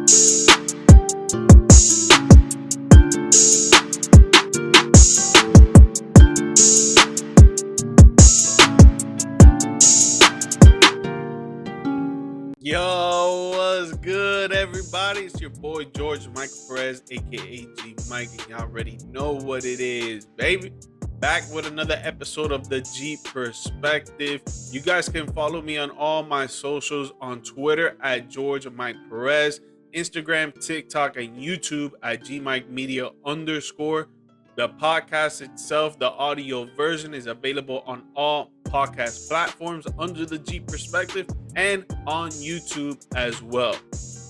Yo, what's good, everybody? It's your boy GMike Perez, aka GMike, and y'all already know what it is, baby. Back with another episode of the G Perspective. You guys can follow me on all my socials on Twitter at GMike Perez, Instagram, TikTok, and YouTube at GMike Media _. The podcast itself, the audio version, is available on all podcast platforms under the G Perspective and on YouTube as well.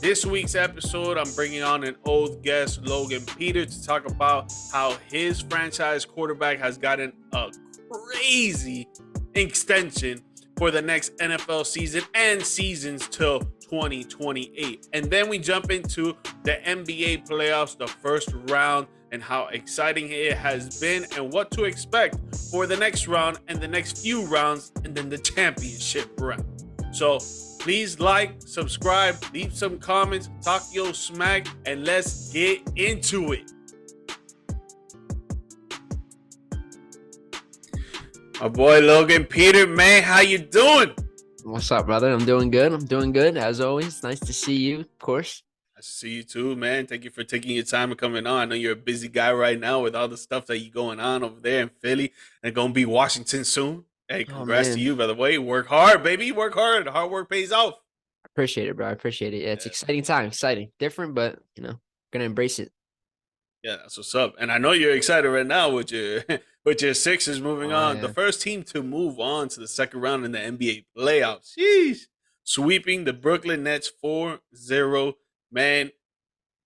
This week's episode, I'm bringing on an old guest, Logan Peter, to talk about how his franchise quarterback has gotten a crazy extension for the next NFL season and seasons till 2028. And then we jump into the NBA playoffs, the first round, and how exciting it has been and what to expect for the next round and the next few rounds and then the championship round. So please like, subscribe, leave some comments, talk your smack, and let's get into it. My boy Logan Peter, man, how you doing? What's up, brother? I'm doing good. As always, nice to see you, of course. I see you too, man. Thank you for taking your time and coming on. I know you're a busy guy right now with all the stuff that you going on over there in Philly and going to be Washington soon. Hey, congrats to you, by the way. Work hard, baby. Work hard. Hard work pays off. Appreciate it, bro. I appreciate it. Yeah, it's exciting time. Exciting. Different, but, going to embrace it. Yeah, that's what's up. And I know you're excited right now with your with your Sixers moving on. Yeah. The first team to move on to the second round in the NBA playoffs. Sheesh. Sweeping the Brooklyn Nets 4-0. Man,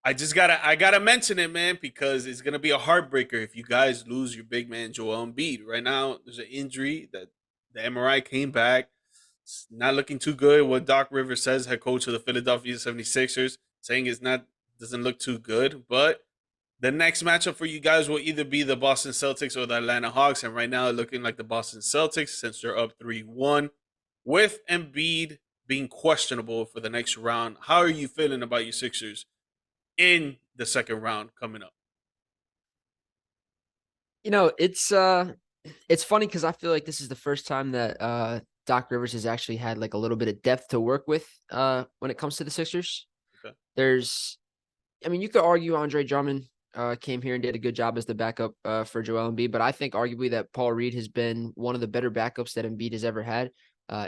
I gotta mention it, man, because it's gonna be a heartbreaker if you guys lose your big man Joel Embiid. Right now, there's an injury that the MRI came back. It's not looking too good. What Doc Rivers says, head coach of the Philadelphia 76ers, saying doesn't look too good. But the next matchup for you guys will either be the Boston Celtics or the Atlanta Hawks. And right now, it's looking like the Boston Celtics since they're up 3-1 with Embiid being questionable for the next round. How are you feeling about your Sixers in the second round coming up? It's funny because I feel like this is the first time that Doc Rivers has actually had like a little bit of depth to work with when it comes to the Sixers. Okay. You could argue Andre Drummond came here and did a good job as the backup for Joel Embiid, but I think arguably that Paul Reed has been one of the better backups that Embiid has ever had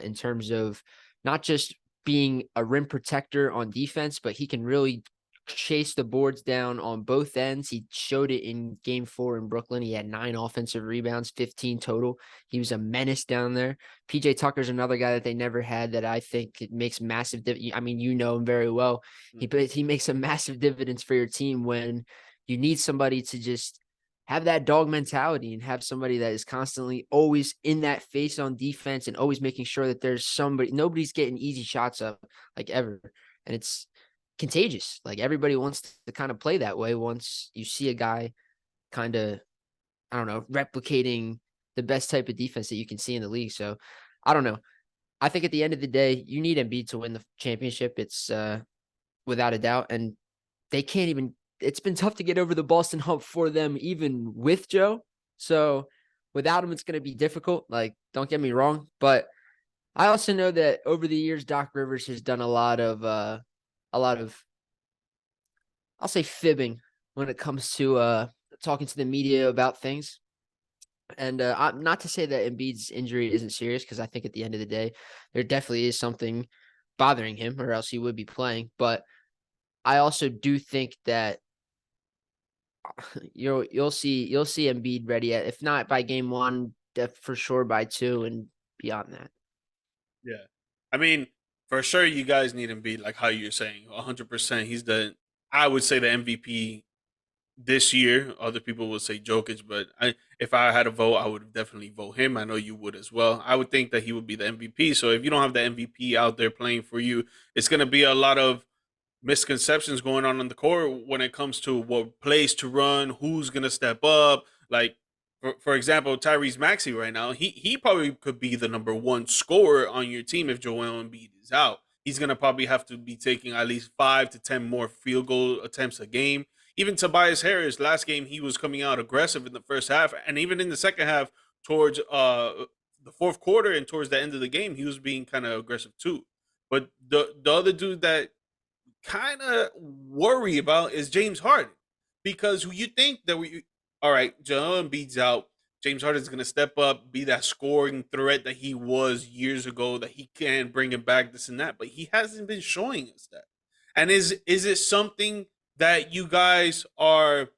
in terms of not just being a rim protector on defense, but he can really chase the boards down on both ends. He showed it in game 4 in Brooklyn. He had 9 offensive rebounds, 15 total. He was a menace down there. PJ Tucker's another guy that they never had that I think it makes massive you know him very well. He makes a massive dividends for your team when you need somebody to just have that dog mentality and have somebody that is constantly always in that face on defense and always making sure that there's nobody's getting easy shots up like ever. And it's contagious. Like everybody wants to kind of play that way once you see a guy kind of, replicating the best type of defense that you can see in the league. So I don't know. I think at the end of the day, you need Embiid to win the championship. It's without a doubt. And they can't even, it's been tough to get over the Boston hump for them, even with Joe. So without him, it's going to be difficult. Like, don't get me wrong. But I also know that over the years, Doc Rivers has done a lot of, I'll say fibbing when it comes to talking to the media about things. And not to say that Embiid's injury isn't serious, because I think at the end of the day, there definitely is something bothering him or else he would be playing. But I also do think that you'll see Embiid ready, if not by game 1, for sure by 2 and beyond that. Yeah. For sure, you guys need Embiid, like how you're saying, 100%. He's I would say the MVP this year. Other people would say Jokic, but if I had a vote, I would definitely vote him. I know you would as well. I would think that he would be the MVP. So if you don't have the MVP out there playing for you, it's going to be a lot of misconceptions going on the court when it comes to what plays to run, who's going to step up. Like, for example, Tyrese Maxey right now, he probably could be the number 1 scorer on your team if Joel Embiid is out. he's going to probably have to be taking at least 5 to 10 more field goal attempts a game. Even Tobias Harris, last game, he was coming out aggressive in the first half. And even in the second half, towards the fourth quarter and towards the end of the game, he was being kind of aggressive too. But the other dude that kind of worry about is James Harden, because you think that all right, Joel Embiid's out. James Harden's going to step up, be that scoring threat that he was years ago, that he can bring it back, this and that, but he hasn't been showing us that. And is it something that you guys are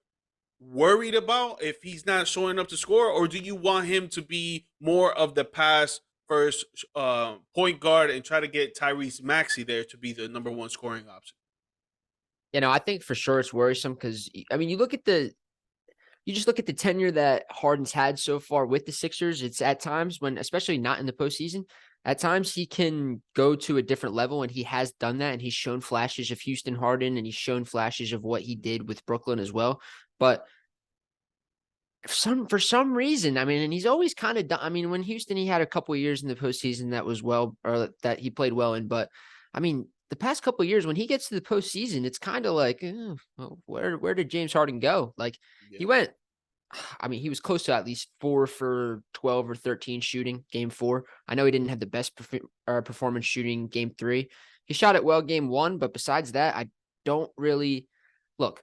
worried about if he's not showing up to score, or do you want him to be more of the pass first point guard and try to get Tyrese Maxey there to be the number one scoring option? I think for sure it's worrisome because, I mean, you just look at the tenure that Harden's had so far with the Sixers. It's at times when, especially not in the postseason, at times he can go to a different level, and he has done that. And he's shown flashes of Houston Harden, and he's shown flashes of what he did with Brooklyn as well. But for some reason, I mean, and he's always kind of done. I mean, when Houston, he had a couple of years in the postseason that was well, or that he played well in. But I mean, the past couple of years, when he gets to the postseason, it's kind of like, well, where did James Harden go? Like Yeah. he went. I mean, he was close to at least 4 for 12 or 13 shooting game 4. I know he didn't have the best performance shooting game 3. He shot it well game 1, but besides that, I don't really look.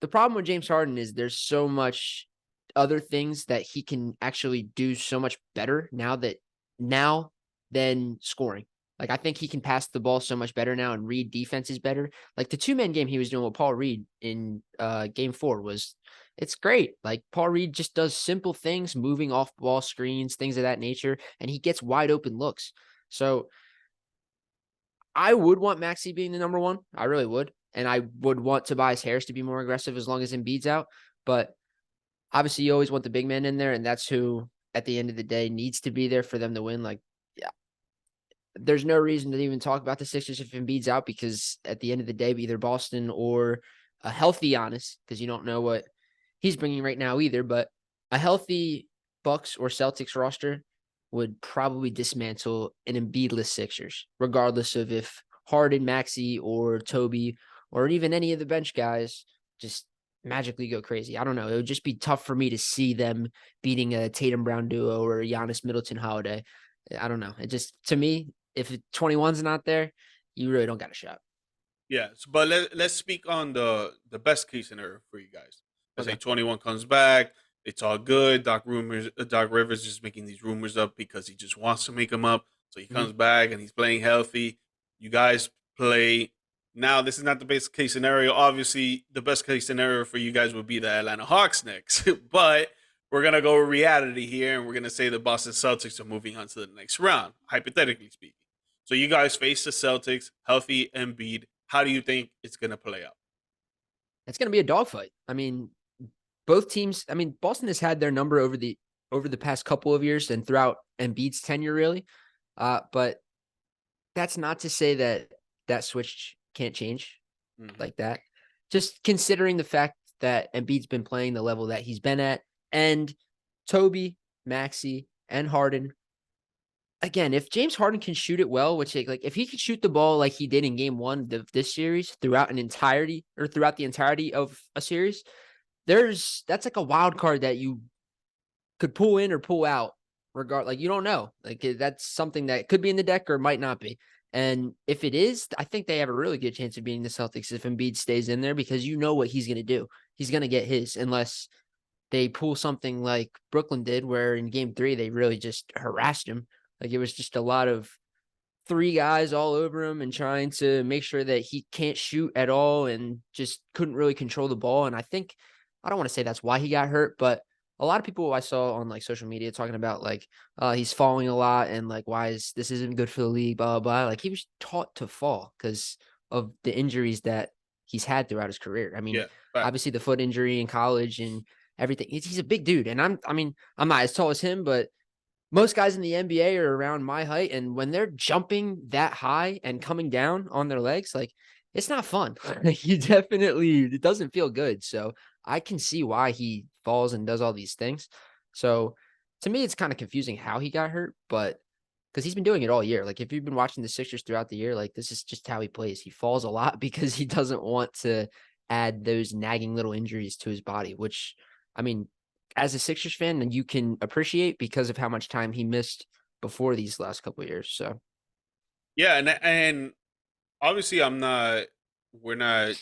The problem with James Harden is there's so much other things that he can actually do so much better now than scoring. Like, I think he can pass the ball so much better now and read defenses better. Like the 2-man game he was doing with Paul Reed in game 4 it's great. Like Paul Reed just does simple things, moving off ball screens, things of that nature, and he gets wide open looks. So I would want Maxey being the number 1. I really would. And I would want Tobias Harris to be more aggressive as long as Embiid's out. But obviously you always want the big man in there, and that's who at the end of the day needs to be there for them to win. Like, yeah, there's no reason to even talk about the Sixers if Embiid's out, because at the end of the day, either Boston or a healthy Giannis, because you don't know what he's bringing right now either, but a healthy Bucks or Celtics roster would probably dismantle an Embiidless Sixers, regardless of if Harden, Maxey, or Toby, or even any of the bench guys just magically go crazy. I don't know. It would just be tough for me to see them beating a Tatum Brown duo or a Giannis Middleton Holiday. I don't know. It just, to me, if 21's not there, you really don't got a shot. Yes, but let's speak on the best case scenario for you guys. Let's say Okay. 21 comes back, it's all good. Doc Rivers just making these rumors up because he just wants to make them up. So he comes back and he's playing healthy. You guys play. Now, this is not the best case scenario. Obviously, the best case scenario for you guys would be the Atlanta Hawks next. But we're gonna go reality here, and we're gonna say the Boston Celtics are moving on to the next round, hypothetically speaking. So you guys face the Celtics, healthy Embiid. How do you think it's going to play out? It's going to be a dogfight. I mean, both teams. I mean, Boston has had their number over the past couple of years and throughout Embiid's tenure, really. But that's not to say that switch can't change like that. Just considering the fact that Embiid's been playing the level that he's been at, and Toby, Maxey, and Harden. Again, if James Harden can shoot it well, which like if he could shoot the ball like he did in game 1 of this series throughout the entirety of a series, that's like a wild card that you could pull in or pull out. Like you don't know. Like that's something that could be in the deck or might not be. And if it is, I think they have a really good chance of beating the Celtics if Embiid stays in there, because you know what he's going to do. He's going to get his, unless they pull something like Brooklyn did, where in game 3 they really just harassed him. Like it was just a lot of 3 guys all over him and trying to make sure that he can't shoot at all and just couldn't really control the ball. And I don't want to say that's why he got hurt, but a lot of people I saw on like social media talking about like he's falling a lot and like this isn't good for the league, blah, blah, blah. Like he was taught to fall because of the injuries that he's had throughout his career. I mean, obviously the foot injury in college and everything. He's a big dude. And I'm not as tall as him, but most guys in the NBA are around my height, and when they're jumping that high and coming down on their legs, like it's not fun. It doesn't feel good. So I can see why he falls and does all these things. So to me, it's kind of confusing how he got hurt, but because he's been doing it all year. Like if you've been watching the Sixers throughout the year, like this is just how he plays. He falls a lot because he doesn't want to add those nagging little injuries to his body, which I mean, as a Sixers fan, you can appreciate because of how much time he missed before these last couple of years. So Yeah, and obviously we're not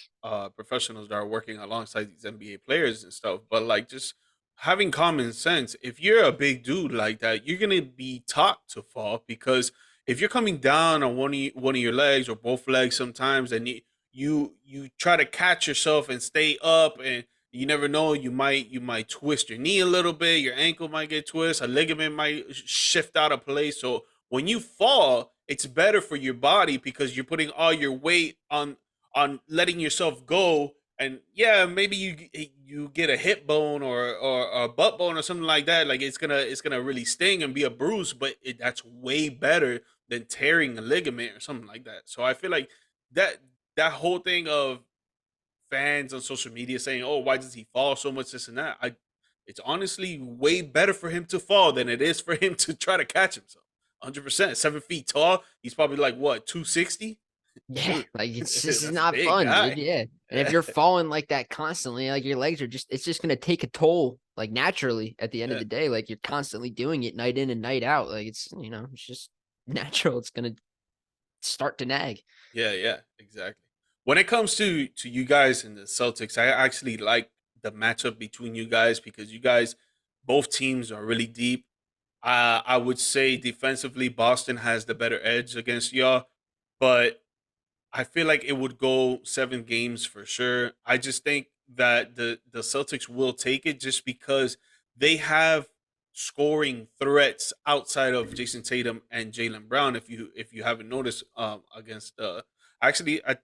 professionals that are working alongside these NBA players and stuff, but like just having common sense, if you're a big dude like that, you're gonna be taught to fall because if you're coming down on one of your legs or both legs sometimes and you try to catch yourself and stay up and you never know, you might twist your knee a little bit, your ankle might get twisted, a ligament might shift out of place. So when you fall, it's better for your body because you're putting all your weight on letting yourself go. And yeah, maybe you get a hip bone or a butt bone or something like that. Like it's gonna really sting and be a bruise, but that's way better than tearing a ligament or something like that. So I feel like that that whole thing of fans on social media saying, "Oh, why does he fall so much?" This and that. It's honestly way better for him to fall than it is for him to try to catch himself. 100%. 7 feet tall. He's probably like what 260. yeah, Dude, like it's this is that's a not big fun, dude. guy. Yeah. And if you're falling like that constantly, like your legs are just it's just gonna take a toll, like naturally at the end of Yeah, the day. Like you're constantly doing it night in and night out. Like it's it's just natural. It's gonna start to nag. yeah, exactly. When it comes to you guys and the Celtics, I actually like the matchup between you guys because you guys, both teams are really deep. I would say defensively, Boston has the better edge against y'all, but I feel like it would go 7 games for sure. I just think that the Celtics will take it just because they have scoring threats outside of Jason Tatum and Jalen Brown. If you haven't noticed, against actually I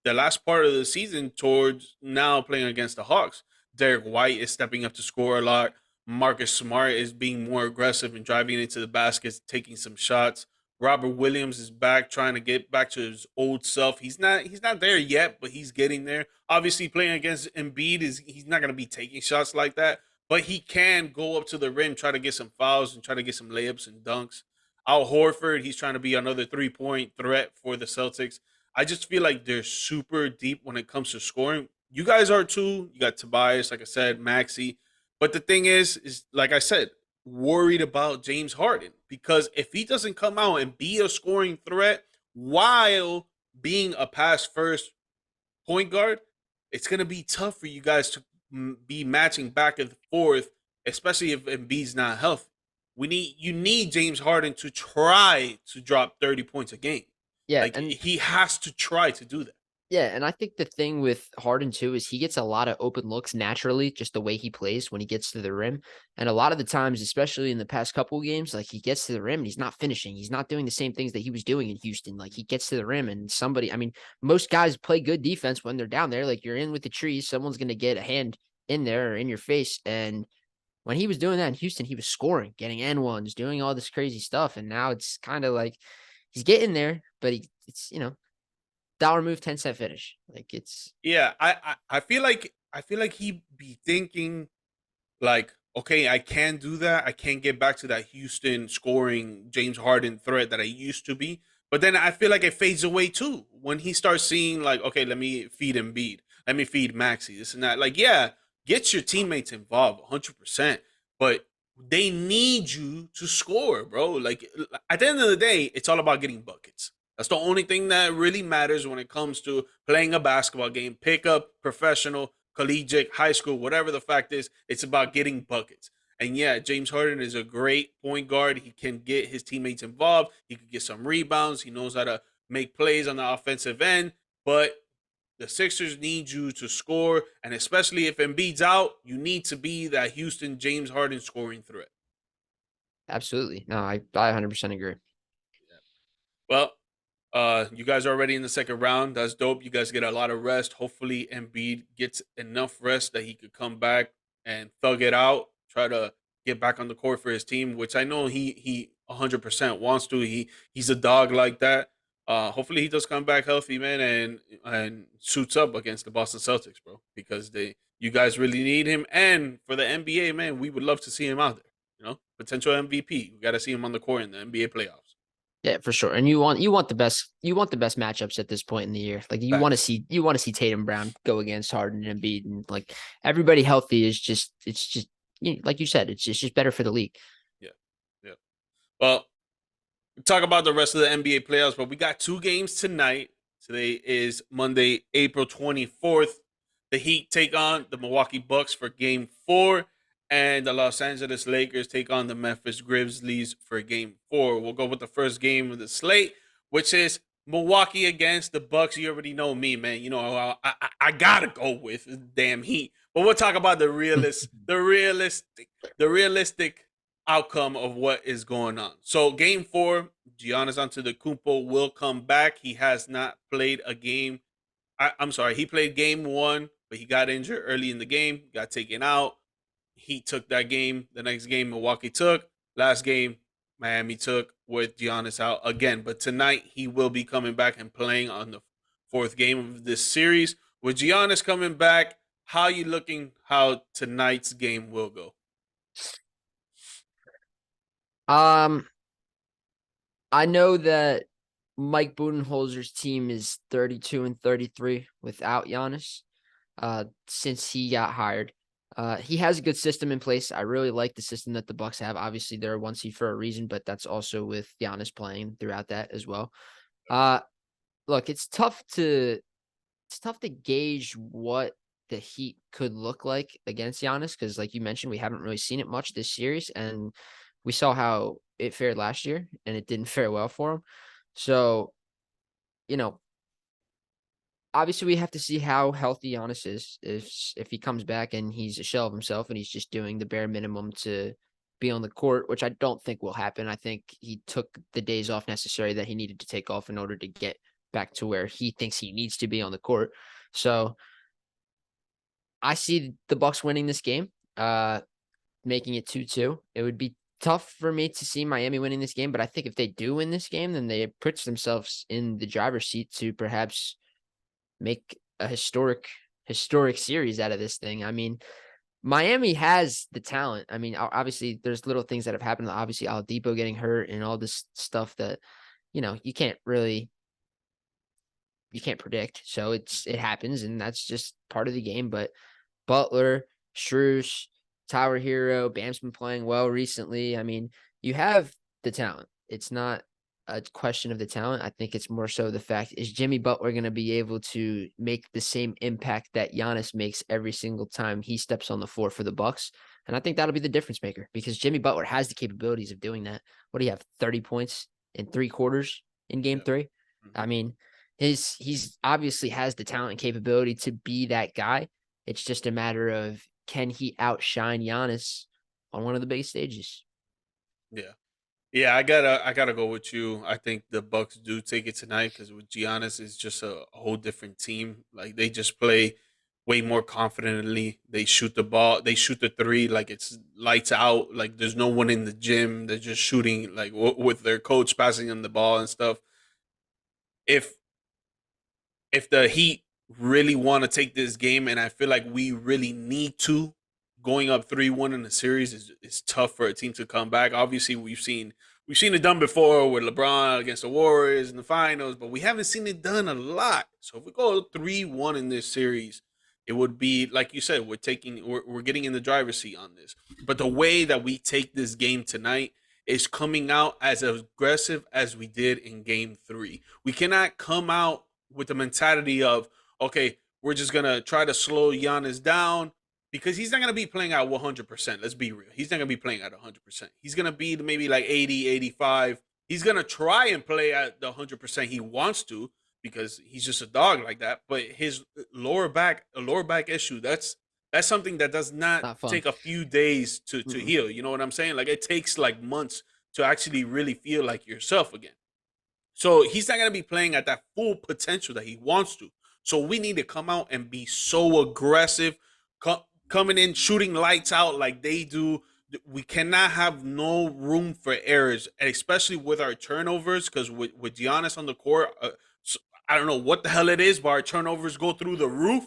the last part of the season towards now playing against the Hawks. Derek White is stepping up to score a lot. Marcus Smart is being more aggressive and driving into the baskets, taking some shots. Robert Williams is back trying to get back to his old self. He's not there yet, but he's getting there. Obviously playing against Embiid is he's not going to be taking shots like that, but he can go up to the rim, try to get some fouls and try to get some layups and dunks. Al Horford, he's trying to be another 3-point threat for the Celtics. I just feel like they're super deep when it comes to scoring. You guys are too. You got Tobias, like I said, Maxi. But the thing is like I said, worried about James Harden because if he doesn't come out and be a scoring threat while being a pass first point guard, it's gonna be tough for you guys to be matching back and forth, especially if Embiid's not healthy. You need James Harden to try to drop 30 points a game. Yeah, Like and he has to try to do that. yeah, and I think the thing with Harden too is he gets a lot of open looks naturally, just the way he plays when he gets to the rim. And a lot of the times, especially in the past couple of games, like he gets to the rim and he's not finishing. He's not doing the same things that he was doing in Houston. Like he gets to the rim and I mean, most guys play good defense when they're down there. Like you're in with the trees, someone's gonna get a hand in there or in your face. And when he was doing that in Houston, he was scoring, getting N1s, doing all this crazy stuff. And now it's kind of like he's getting there, but it's dollar move, 10-cent finish. Like it's Yeah, I feel like he be thinking like, okay, I can do that. I can't get back to that Houston scoring James Harden threat that I used to be. But then I feel like it fades away too when he starts seeing like, okay, let me feed Embiid, let me feed Maxi, this and that. Like, yeah, get your teammates involved, 100%. But they need you to score, bro. Like at the end of the day, it's all about getting buckets. That's the only thing that really matters when it comes to playing a basketball game. Pick up, professional, collegiate, high school, whatever the fact is, it's about getting buckets. And yeah, James Harden is a great point guard. He can get his teammates involved. He can get some rebounds. He knows how to make plays on the offensive end. But the Sixers need you to score. And especially if Embiid's out, you need to be that Houston James Harden scoring threat. absolutely no. I 100% agree. Yeah. Well, you guys are already in the second round. That's dope. You guys get a lot of rest. Hopefully, Embiid gets enough rest that he could come back and thug it out. Try to get back on the court for his team, which I know he 100% wants to. He's a dog like that. Hopefully, he does come back healthy, man, and suits up against the Boston Celtics, bro, because you guys really need him. And for the NBA, man, we would love to see him out there. Potential MVP. We got to see him on the court in the NBA playoffs. Yeah, for sure. And you want the best matchups at this point in the year. Like Facts. you want to see Tatum Brown go against Harden and Embiid, and like everybody healthy is just like you said, it's just better for the league. Yeah. Yeah. Well, talk about the rest of the NBA playoffs, but we got two games tonight. Today is Monday, April 24th. The Heat take on the Milwaukee Bucks for game 4, and the Los Angeles Lakers take on the Memphis Grizzlies for game 4. We'll go with the first game of the slate, which is Milwaukee against the Bucks. You already know me, man. I gotta go with the damn Heat. But we'll talk about the realistic outcome of what is going on. So game 4, Giannis Antetokounmpo will come back. He has not played a game. I'm sorry, he played game 1, but he got injured early in the game, got taken out. He took that game. The next game, Milwaukee took. Last game, Miami took with Giannis out again. But tonight, he will be coming back and playing on the fourth game of this series. With Giannis coming back, how you looking how tonight's game will go? Um, I know that Mike Budenholzer's team is 32 and 33 without Giannis. Since he got hired, he has a good system in place. I really like the system that the Bucks have. Obviously, they're a 1 seed for a reason, but that's also with Giannis playing throughout that as well. Look, it's tough to gauge what the Heat could look like against Giannis because, like you mentioned, we haven't really seen it much this series, and we saw how it fared last year, and it didn't fare well for him. So, you know, obviously we have to see how healthy Giannis is. If he comes back and he's a shell of himself and he's just doing the bare minimum to be on the court, which I don't think will happen. I think he took the days off necessary that he needed to take off in order to get back to where he thinks he needs to be on the court. So I see the Bucks winning this game, making it 2-2. It would be tough for me to see Miami winning this game, but I think if they do win this game, then they put themselves in the driver's seat to perhaps make a historic series out of this thing. I mean, Miami has the talent. I mean, obviously there's little things that have happened. Obviously Oladipo getting hurt and all this stuff that, you can't predict. So it happens, and that's just part of the game. But Butler, Strus, Tyler Hero, Bam's been playing well recently. I mean, you have the talent. It's not a question of the talent. I think it's more so the fact, is Jimmy Butler going to be able to make the same impact that Giannis makes every single time he steps on the floor for the Bucks? And I think that'll be the difference maker because Jimmy Butler has the capabilities of doing that. What do you have? 30 points in 3 quarters in game 3. Mm-hmm. I mean, he's obviously has the talent and capability to be that guy. It's just a matter of, can he outshine Giannis on one of the big stages? Yeah. Yeah, I gotta go with you. I think the Bucks do take it tonight because with Giannis is just a whole different team. Like they just play way more confidently. They shoot the ball, they shoot the three like it's lights out. Like there's no one in the gym. They're just shooting like with their coach passing them the ball and stuff. If if the Heat really want to take this game, and I feel like we really need to, going up 3-1 in the series is tough for a team to come back. Obviously, we've seen it done before with LeBron against the Warriors in the finals, but we haven't seen it done a lot. So if we go 3-1 in this series, it would be like you said, we're getting in the driver's seat on this. But the way that we take this game tonight is coming out as aggressive as we did in game 3. We cannot come out with the mentality of, okay, we're just gonna try to slow Giannis down because he's not gonna be playing at 100%. Let's be real. He's not gonna be playing at 100%. He's gonna be maybe like 80, 85. He's gonna try and play at the 100% he wants to because he's just a dog like that. But his a lower back issue, that's something that does not Not fun. take a few days to heal. You know what I'm saying? Like it takes like months to actually really feel like yourself again. So he's not going to be playing at that full potential that he wants to. So we need to come out and be so aggressive, coming in, shooting lights out like they do. We cannot have no room for errors, and especially with our turnovers, because with Giannis on the court, I don't know what the hell it is, but our turnovers go through the roof,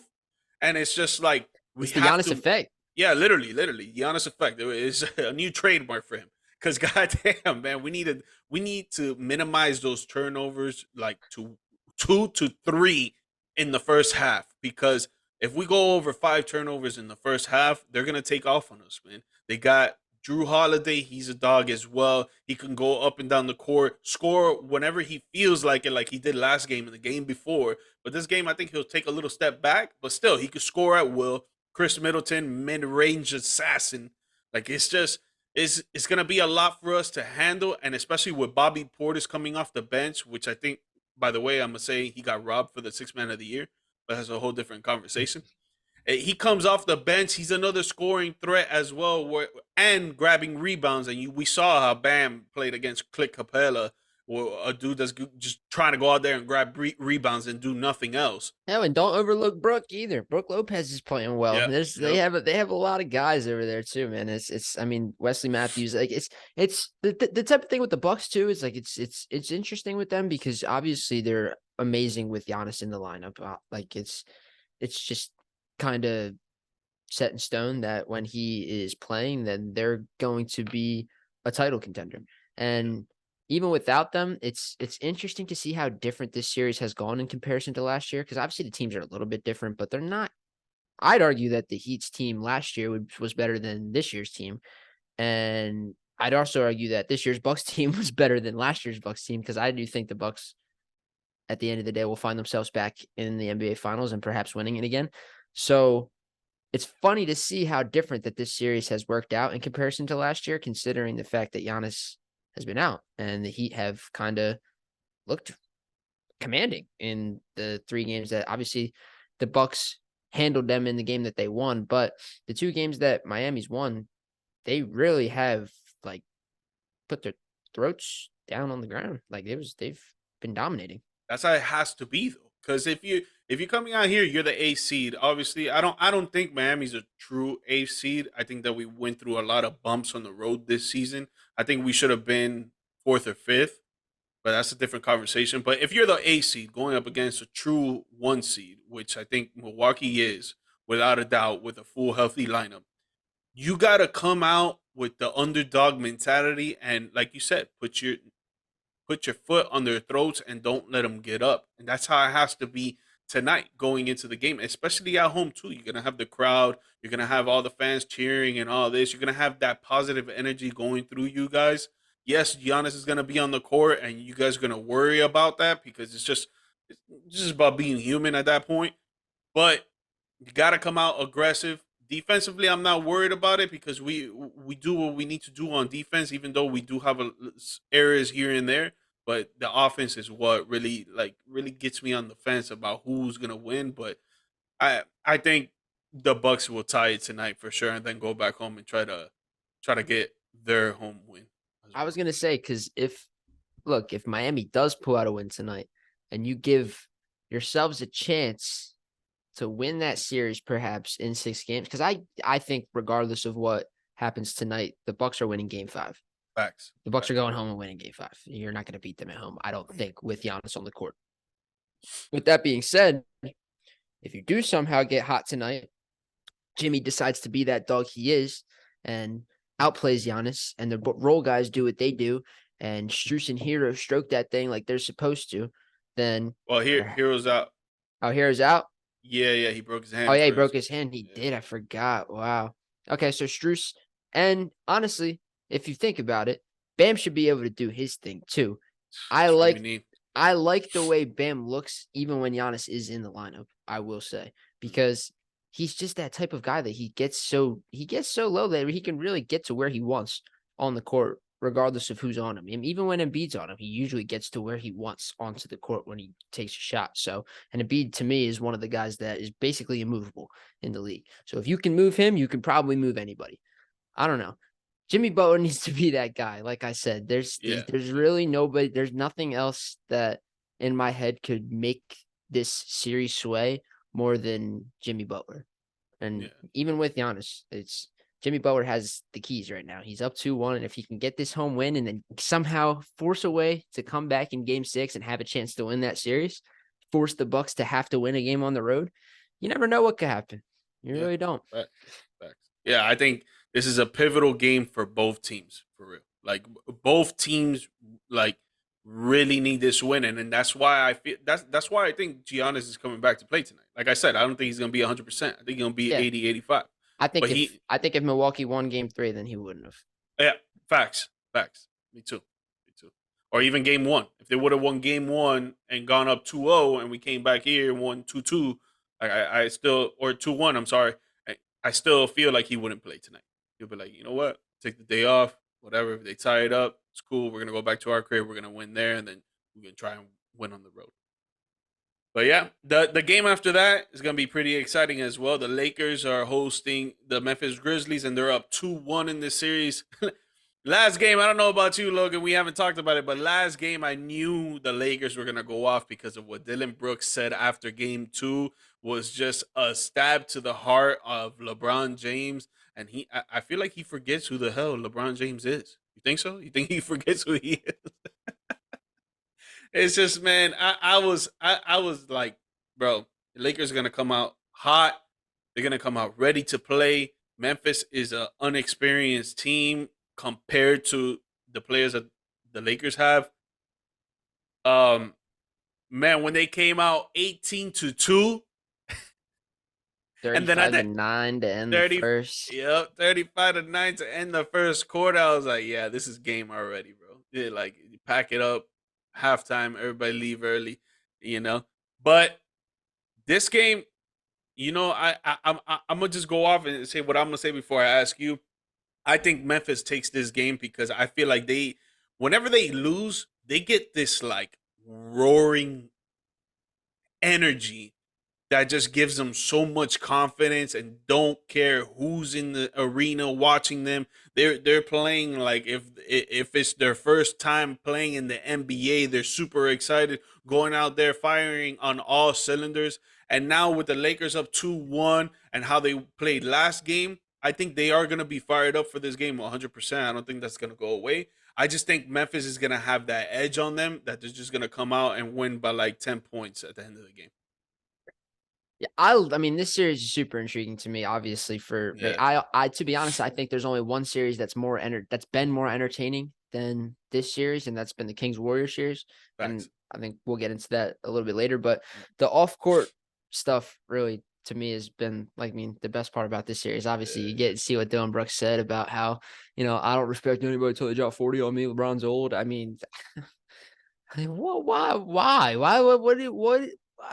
and it's just like we It's the have Giannis to. effect. Yeah, literally, literally. Giannis effect is a new trademark for him. Because goddamn, man, we need to minimize those turnovers like to 2 to 3 in the first half. Because if we go over 5 turnovers in the first half, they're gonna take off on us, man. They got Drew Holiday, he's a dog as well. He can go up and down the court, score whenever he feels like it, like he did last game and the game before. But this game, I think he'll take a little step back, but still, he could score at will. Chris Middleton, mid-range assassin. Like it's gonna be a lot for us to handle, and especially with Bobby Portis coming off the bench, which I think, by the way, I'm gonna say he got robbed for the sixth man of the year, but that's a whole different conversation. He comes off the bench. He's another scoring threat as well, and grabbing rebounds. And we saw how Bam played against Click Capella, or a dude that's just trying to go out there and grab rebounds and do nothing else. No, and don't overlook Brook either. Brook Lopez is playing well. Yeah, They have a lot of guys over there too, man. I mean, Wesley Matthews, like it's the type of thing with the Bucks too. Is like it's interesting with them because obviously they're amazing with Giannis in the lineup. Like it's just kind of set in stone that when he is playing, then they're going to be a title contender. And even without them, it's interesting to see how different this series has gone in comparison to last year. Because obviously the teams are a little bit different, but they're not. I'd argue that the Heat's team last year was better than this year's team, and I'd also argue that this year's Bucks team was better than last year's Bucks team because I do think the Bucks, at the end of the day, will find themselves back in the NBA Finals and perhaps winning it again. So it's funny to see how different that this series has worked out in comparison to last year, considering the fact that Giannis has been out and the Heat have kind of looked commanding in the 3 games that obviously the Bucks handled them in the game that they won, but the 2 games that Miami's won, they really have like put their throats down on the ground. Like they've been dominating. That's how it has to be though. Because if you're coming out here, you're the A seed. Obviously, I don't think Miami's a true A seed. I think that we went through a lot of bumps on the road this season. I think we should have been fourth or fifth, but that's a different conversation. But if you're the A seed going up against a true 1 seed, which I think Milwaukee is without a doubt with a full healthy lineup, you gotta come out with the underdog mentality and, like you said, put your foot on their throats and don't let them get up. And that's how it has to be tonight going into the game, especially at home too. You're gonna have the crowd, you're gonna have all the fans cheering and all this. You're gonna have that positive energy going through you guys. Yes, Giannis is gonna be on the court, and you guys are gonna worry about that because it's just about being human at that point. But you got to come out aggressive. Defensively, I'm not worried about it because we do what we need to do on defense, even though we do have areas here and there. But the offense is what really gets me on the fence about who's gonna win. But I think the Bucks will tie it tonight for sure, and then go back home and try to get their home win as I was well. gonna say because if Miami does pull out a win tonight, and you give yourselves a chance to win that series perhaps in 6 games, because I think regardless of what happens tonight, the Bucks are winning Game 5. Facts. The Bucks are Facts. going home and winning Game 5. You're not going to beat them at home, I don't think, with Giannis on the court. With that being said, if you do somehow get hot tonight, Jimmy decides to be that dog he is and outplays Giannis, and the role guys do what they do, and Strus and Hero stroke that thing like they're supposed to, then Well, Heroes out. Hero's out. Yeah, yeah, he broke his Oh, hand yeah, he broke first. his hand. He Yeah. did. I forgot. Wow. Okay, so Strus, and honestly, if you think about it, Bam should be able to do his thing too. I That's what we like need. I like the way Bam looks even when Giannis is in the lineup, I will say, because he's just that type of guy that he gets so low that he can really get to where he wants on the court, regardless of who's on him. And even when Embiid's on him, he usually gets to where he wants onto the court when he takes a shot. So, and Embiid to me is one of the guys that is basically immovable in the league. So if you can move him, you can probably move anybody. I don't know. Jimmy Butler needs to be that guy. Like I said, Yeah. there's really nobody. There's nothing else that in my head could make this series sway more than Jimmy Butler. And Yeah. even with Giannis, it's Jimmy Butler has the keys right now. He's up 2-1, and if he can get this home win and then somehow force a way to come back in Game 6 and have a chance to win that series, force the Bucks to have to win a game on the road, you never know what could happen. You Yeah. really don't. Facts. Facts. Yeah, I think this is a pivotal game for both teams, for real. Like both teams, like really need this win, and that's why I feel that's why I think Giannis is coming back to play tonight. Like I said, I don't think he's gonna be 100%. I think he's gonna be Yeah, 80, 85. I think But if he, I think if Milwaukee won Game 3, then he wouldn't have. yeah, facts, facts. Me too, me too. Or even game one, if they would have won game one and gone up 2-0, and we came back here and won 2-2, I still, or 2-1. I'm sorry, I still feel like he wouldn't play tonight. He'll be like, you know what, take the day off, whatever. If they tie it up, it's cool. We're gonna go back to our crib. We're gonna win there, and then we're gonna try and win on the road. But yeah, the game after that is gonna be pretty exciting as well. The Lakers are hosting the Memphis Grizzlies, and they're up 2-1 in this series. Last game, I don't know about you, Logan. We haven't talked about it, but last game I knew the Lakers were gonna go off because of what Dylan Brooks said after game two was just a stab to the heart of LeBron James. And I feel like he forgets who the hell LeBron James is. You think so? You think he forgets who he is? It's just, man, I was like, bro, the Lakers are gonna come out hot. They're gonna come out ready to play. Memphis is an unexperienced team compared to the players that the Lakers have. Um, man, when they came out 18-2, and then at 35-9 to end the 30, first. yep, 35-9 to end the first quarter, I was like, yeah, this is game already, bro. Yeah, like pack it up, halftime, everybody leave early, you know. But this game, I'm gonna just go off and say what I'm gonna say before I ask you. I think Memphis takes this game because I feel like whenever they lose, they get this like roaring energy that just gives them so much confidence and don't care who's in the arena watching them. They're playing like if it's their first time playing in the NBA, they're super excited, going out there firing on all cylinders. And now with the Lakers up 2-1 and how they played last game, I think they are going to be fired up for this game 100%. I don't think that's going to go away. I just think Memphis is going to have that edge on them that they're just going to come out and win by like 10 points at the end of the game. Yeah, I mean, this series is super intriguing to me. Obviously, Yeah. I to be honest, I think there's only one series that's that's been more entertaining than this series, and that's been the Kings Warriors series. And Facts. I think we'll get into that a little bit later. But the off court stuff really to me has been like, I mean, the best part about this series. Obviously, you get to see what Dylan Brooks said about how, I don't respect anybody until they drop 40 on me. LeBron's old. I mean, why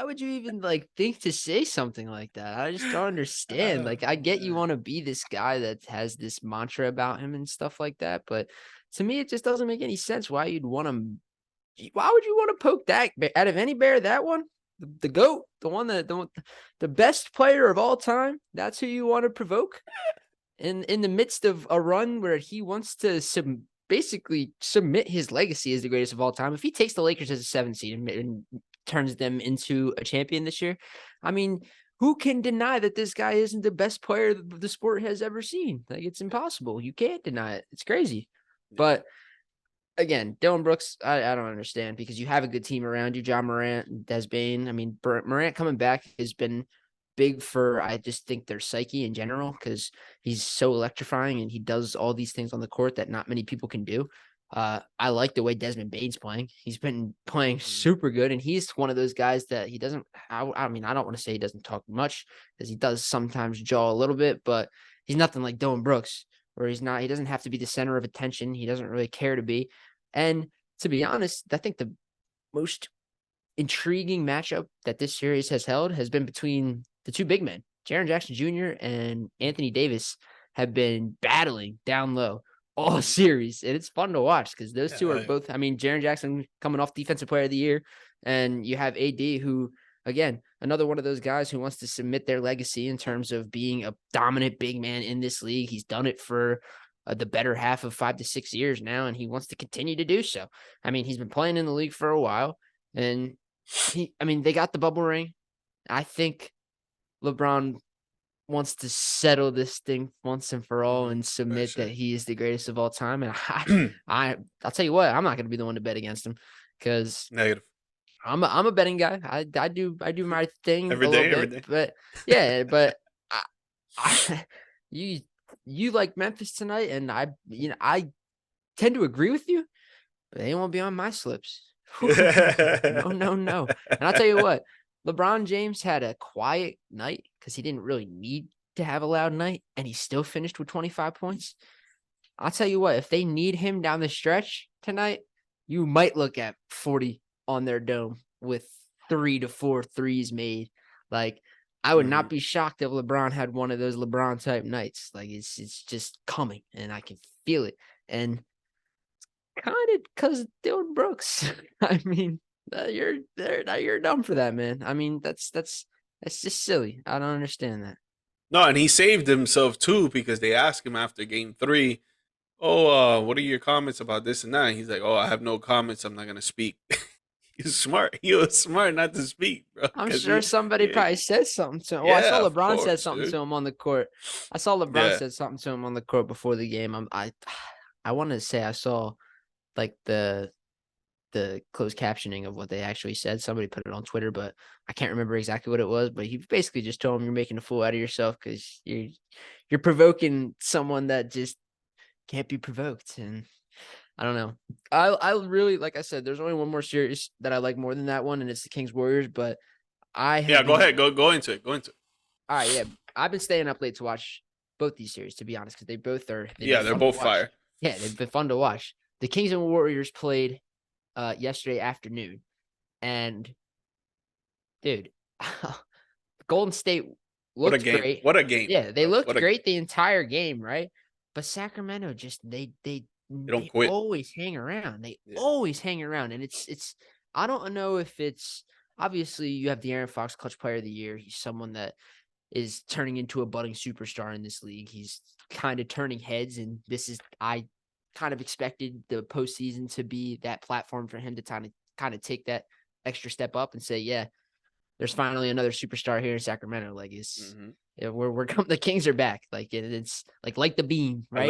would you even like think to say something like that? I just don't understand. Oh, Like, I get you man. want to be this guy that has this mantra about him and stuff like that, but to me, it just doesn't make any sense why you'd want to. Why would you want to poke that out of any bear? That one, the goat, the one the best player of all time. That's who you want to provoke in the midst of a run where he wants to basically submit his legacy as the greatest of all time. If he takes the Lakers as a 7 seed and turns them into a champion this year, I mean, who can deny that this guy isn't the best player the sport has ever seen? Like, it's impossible. You can't deny it. It's crazy. Yeah. But again, Dylan Brooks, I don't understand because you have a good team around you, John Morant, Des Bane. I mean, Morant coming back has been big for, I just think, their psyche in general because he's so electrifying and he does all these things on the court that not many people can do. I like the way Desmond Bane's playing. He's been playing super good, and he's one of those guys that he doesn't. I mean, I don't want to say he doesn't talk much because he does sometimes jaw a little bit, but he's nothing like Dylan Brooks, where he's not. He doesn't have to be the center of attention. He doesn't really care to be. And to be honest, I think the most intriguing matchup that this series has held has been between the two big men. Jaren Jackson Jr. and Anthony Davis have been battling down low all series, and it's fun to watch because those two are both. I mean, Jaren Jackson coming off Defensive Player of the Year, and you have AD, who, again, another one of those guys who wants to submit their legacy in terms of being a dominant big man in this league. He's done it for the better half of 5 to 6 years now, and he wants to continue to do so. I mean, he's been playing in the league for a while, and they got the bubble ring. I think LeBron wants to settle this thing once and for all and submit that he is the greatest of all time. And I'll tell you what, I'm not going to be the one to bet against him because Negative. I'm a betting guy. I do my thing every a day, little bit, every day. but yeah, but you you like Memphis tonight, and I tend to agree with you, but they won't be on my slips. No, no, no. And I'll tell you what, LeBron James had a quiet night because he didn't really need to have a loud night, and he still finished with 25 points. I'll tell you what, if they need him down the stretch tonight, you might look at 40 on their dome with 3 to 4 threes made. Like, I would not be shocked if LeBron had one of those LeBron type nights. Like, it's just coming, and I can feel it. And kind of because Dylan Brooks. I mean, you're dumb for that, man. I mean, that's just silly. I don't understand that. No, and he saved himself too because they asked him after game 3, "Oh, what are your comments about this and that?" And he's like, "Oh, I have no comments. I'm not gonna speak." He's smart. He was smart not to speak, bro. I'm sure somebody probably said something to him. Well, I saw LeBron said something to him on the court. I saw LeBron said something to him on the court before the game. I want to say I saw like the closed captioning of what they actually said. Somebody put it on Twitter, but I can't remember exactly what it was. But he basically just told him you're making a fool out of yourself because you're provoking someone that just can't be provoked. And I don't know. I really, like I said, there's only one more series that I like more than that one, and it's the Kings Warriors. But go ahead, go into it. All right, yeah, I've been staying up late to watch both these series, to be honest, because they both are. They're both fire. Yeah, they've been fun to watch. The Kings and Warriors played yesterday afternoon, and dude, Golden State looked great. What a game! Yeah, they looked great the entire game, right? But Sacramento just they don't quit. Always hang around. They always hang around, and it's. I don't know if it's obviously you have the De'Aaron Fox Clutch Player of the Year. He's someone that is turning into a budding superstar in this league. He's kind of turning heads, and I kind of expected the postseason to be that platform for him to kind of take that extra step up and say, yeah, there's finally another superstar here in Sacramento. Like we're the Kings are back. Like it's like the beam, right?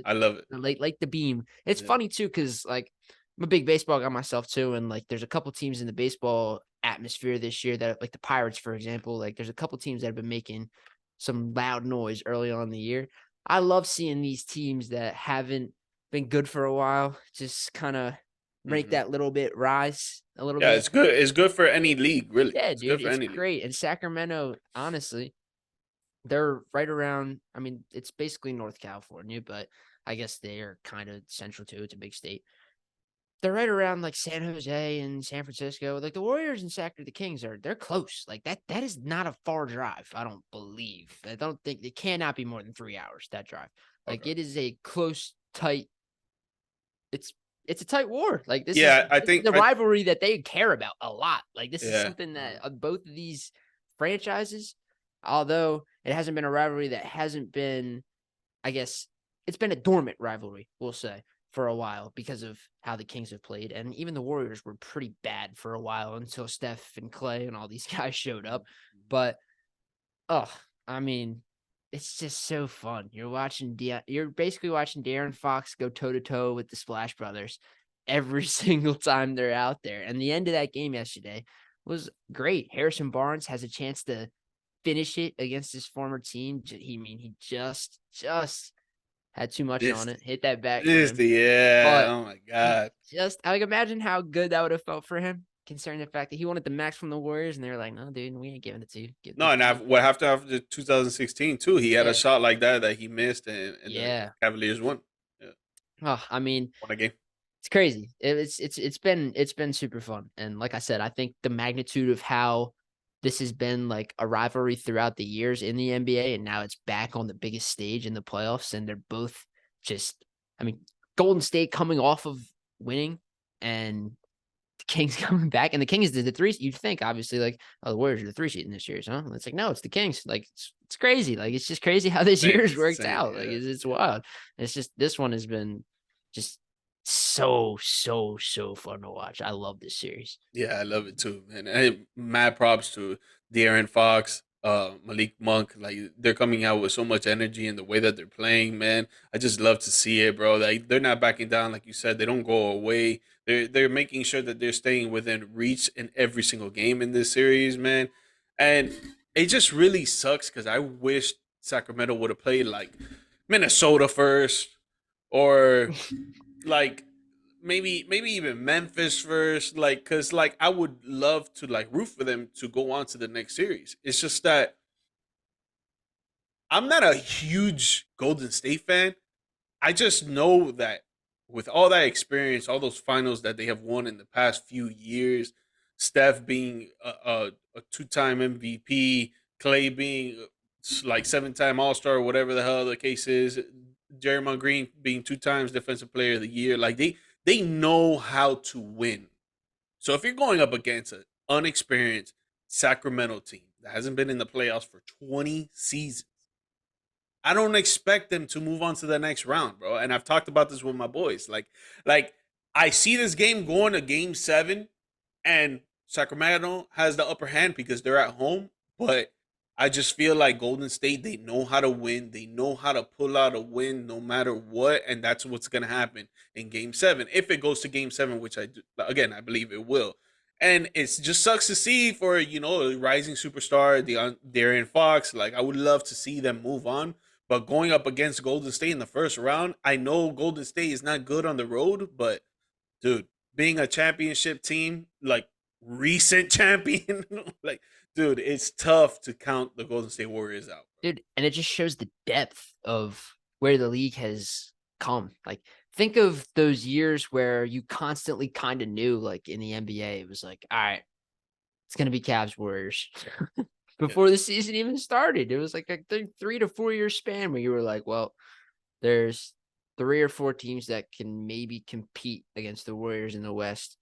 I love it. Like the beam. It's funny too, because like I'm a big baseball guy myself too, and like there's a couple teams in the baseball atmosphere this year that, like the Pirates, for example, like there's a couple teams that have been making some loud noise early on in the year. I love seeing these teams that haven't been good for a while just kind of make that little bit rise a little bit. Yeah, it's good. It's good for any league, really. Yeah, dude, it's great. And Sacramento, honestly, they're right around. I mean, it's basically North California, but I guess they are kind of central too. It's a big state. They're right around like San Jose and San Francisco. Like the Warriors and the Kings they're close. Like that is not a far drive. I don't believe. I don't think it cannot be more than 3 hours, that drive. Like it is a close, tight. It's a tight war. Like this I think the rivalry that they care about a lot. Like this is something that both of these franchises, although it hasn't been a rivalry that hasn't been, I guess it's been a dormant rivalry, we'll say, for a while because of how the Kings have played. And even the Warriors were pretty bad for a while until Steph and Clay and all these guys showed up. But, I mean, it's just so fun. You're basically watching De'Aaron Fox go toe-to-toe with the Splash Brothers every single time they're out there. And the end of that game yesterday was great. Harrison Barnes has a chance to finish it against his former team. He just had too much on it. Hit that back. Oh my God. Imagine how good that would have felt for him, considering the fact that he wanted the max from the Warriors, and they were like, "No, dude, we ain't giving it to you." After 2016 too, he had a shot like that he missed, and the Cavaliers won. Yeah. Oh, I mean, what a game! It's crazy. It's been super fun, and like I said, I think the magnitude of how this has been like a rivalry throughout the years in the NBA, and now it's back on the biggest stage in the playoffs, and they're both Golden State coming off of winning, and the Kings coming back, and the Kings did the 3. You'd think, obviously, like, the Warriors are the 3 seed in this year's, huh? It's like, no, it's the Kings. Like, it's crazy. Like, it's just crazy how this year's worked out. Like, it's wild. It's just, this one has been just so fun to watch. I love this series. Yeah, I love it too, man. And mad props to De'Aaron Fox, Malik Monk. Like, they're coming out with so much energy in the way that they're playing, man. I just love to see it, bro. Like, they're not backing down, like you said. They don't go away. They're making sure that they're staying within reach in every single game in this series, man. And it just really sucks because I wish Sacramento would have played like Minnesota first, or like maybe even Memphis first. Like, cause like I would love to like root for them to go on to the next series. It's just that I'm not a huge Golden State fan. I just know that with all that experience, all those finals that they have won in the past few years, Steph being a two-time MVP, Clay being like seven-time All-Star, whatever the hell the case is, Jeremiah Green being two times Defensive Player of the Year, like they know how to win. So if you're going up against an unexperienced Sacramento team that hasn't been in the playoffs for 20 seasons, I don't expect them to move on to the next round, bro. And I've talked about this with my boys. Like I see this game going to game 7 and Sacramento has the upper hand because they're at home, but I just feel like Golden State, they know how to win. They know how to pull out a win no matter what, and that's what's going to happen in game 7. If it goes to game 7, which I do, again, I believe it will. And it just sucks to see for, a rising superstar, the De'Aaron Fox. Like I would love to see them move on, but going up against Golden State in the first round, I know Golden State is not good on the road, but dude, being a championship team, like recent champion, like dude, it's tough to count the Golden State Warriors out, bro. Dude, and it just shows the depth of where the league has come. Like, think of those years where you constantly kind of knew, like in the NBA, it was like, all right, it's gonna be Cavs Warriors. Yeah, Before the season even started, it was like a 3 to 4 year span where you were like, well, there's 3 or 4 teams that can maybe compete against the Warriors in the West,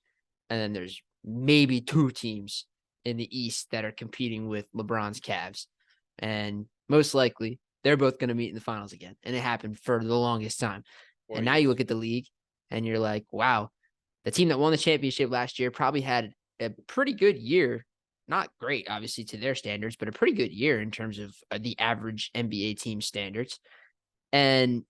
and then there's maybe 2 teams in the East that are competing with LeBron's Cavs, and most likely they're both going to meet in the finals again. And it happened for the longest time. four And now you years. look at the league, and you're like, wow, the team that won the championship last year probably had a pretty good year. Not great, obviously, to their standards, but a pretty good year in terms of the average NBA team standards. And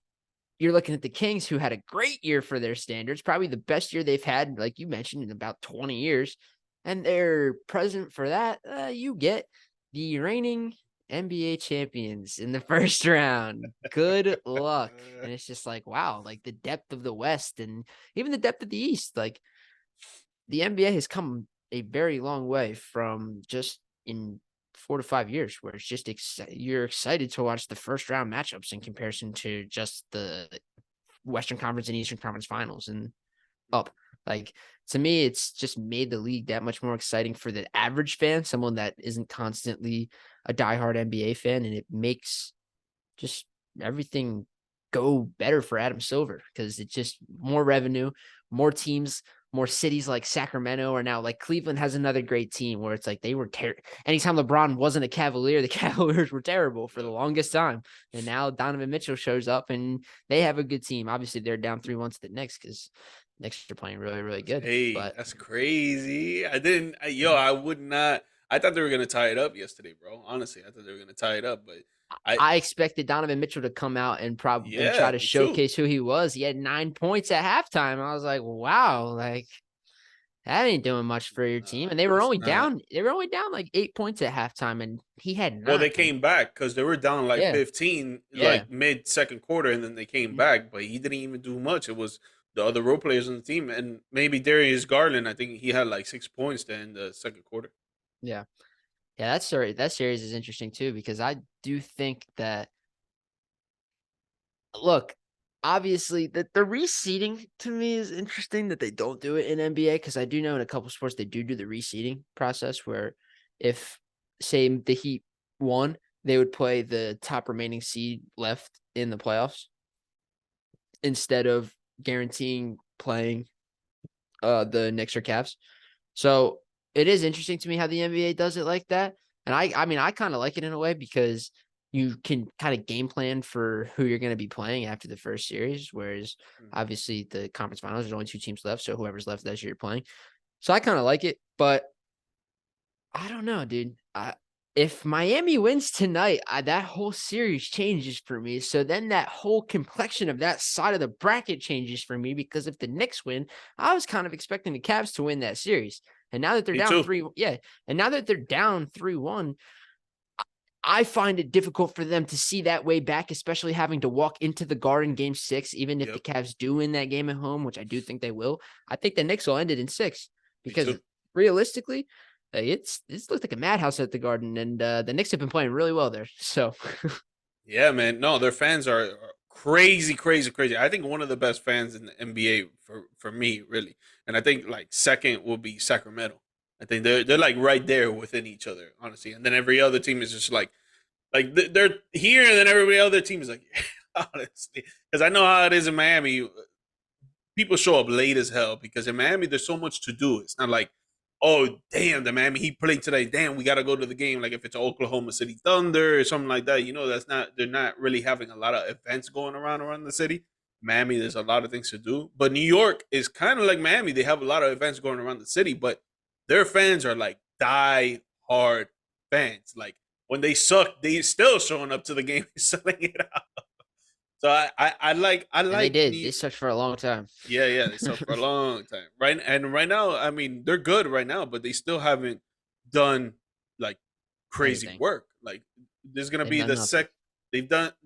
you're looking at the Kings, who had a great year for their standards, probably the best year they've had, like you mentioned, in about 20 years. And they're present for that. You get the reigning NBA champions in the first round. Good luck. And it's just like, wow, like the depth of the West and even the depth of the East. Like the NBA has come a very long way from just in 4 to 5 years, where it's just you're excited to watch the first round matchups in comparison to just the Western Conference and Eastern Conference finals and up. Like, to me, it's just made the league that much more exciting for the average fan, someone that isn't constantly a diehard NBA fan, and it makes just everything go better for Adam Silver because it's just more revenue, more teams, more cities like Sacramento are now like Cleveland has another great team where it's like they were anytime LeBron wasn't a Cavalier, the Cavaliers were terrible for the longest time. And now Donovan Mitchell shows up and they have a good team. Obviously, they're down 3-1 to the Knicks because Knicks are playing really, really good. Hey, But that's crazy. I didn't. I would not. I thought they were gonna tie it up yesterday, bro. Honestly, I thought they were gonna tie it up, but I, I expected Donovan Mitchell to come out and try yeah, to me too. showcase who he was. He had 9 points at halftime. I was like, wow, like that ain't doing much for your team. Nah, And they were it's only not. down. They were only down like 8 points at halftime, and he had Well, they 9. came back because they were down like Yeah, 15, yeah, like mid second quarter, and then they came back. But he didn't even do much. It was the other role players on the team, and maybe Darius Garland. I think he had like 6 points to end the second quarter. yeah, yeah. That series is interesting too because I do think that look, obviously the reseeding to me is interesting that they don't do it in NBA because I do know in a couple sports they do the reseeding process where if say the Heat won, they would play the top remaining seed left in the playoffs instead of guaranteeing playing the Knicks or Cavs. So it is interesting to me how the NBA does it like that. And I mean, I kind of like it in a way because you can kind of game plan for who you're going to be playing after the first series. Whereas Mhm. obviously the conference finals, there's only 2 teams left. So whoever's left, that's who you're playing. So I kind of like it, but I don't know, dude. If Miami wins tonight, that whole series changes for me. So then that whole complexion of that side of the bracket changes for me because if the Knicks win, I was kind of expecting the Cavs to win that series. And now that they're Me down too. 3, yeah. And now that they're down 3-1, I find it difficult for them to see that way back, especially having to walk into the Garden game 6, even if the Cavs do win that game at home, which I do think they will. I think the Knicks will end it in 6 because realistically, it's looked like a madhouse at the Garden, and the Knicks have been playing really well there. So, yeah, man, no, their fans are crazy, crazy, crazy. I think one of the best fans in the NBA for me, really, and I think like second will be Sacramento. I think they're like right there within each other, honestly, and then every other team is just like they're here, and then every other team is like, honestly, because I know how it is in Miami. People show up late as hell because in Miami there's so much to do. It's not like, oh damn, the Miami Heat played today. Damn, we got to go to the game. Like if it's Oklahoma City Thunder or something like that, that's not. They're not really having a lot of events going around the city. Miami, there's a lot of things to do, but New York is kind of like Miami. They have a lot of events going around the city, but their fans are like die hard fans. Like when they suck, they still showing up to the game, selling it out. So I like and they did. They sucked for a long time. Yeah, they sucked for a long time. Right now, I mean, they're good right now, but they still haven't done like crazy work. Like this is gonna be this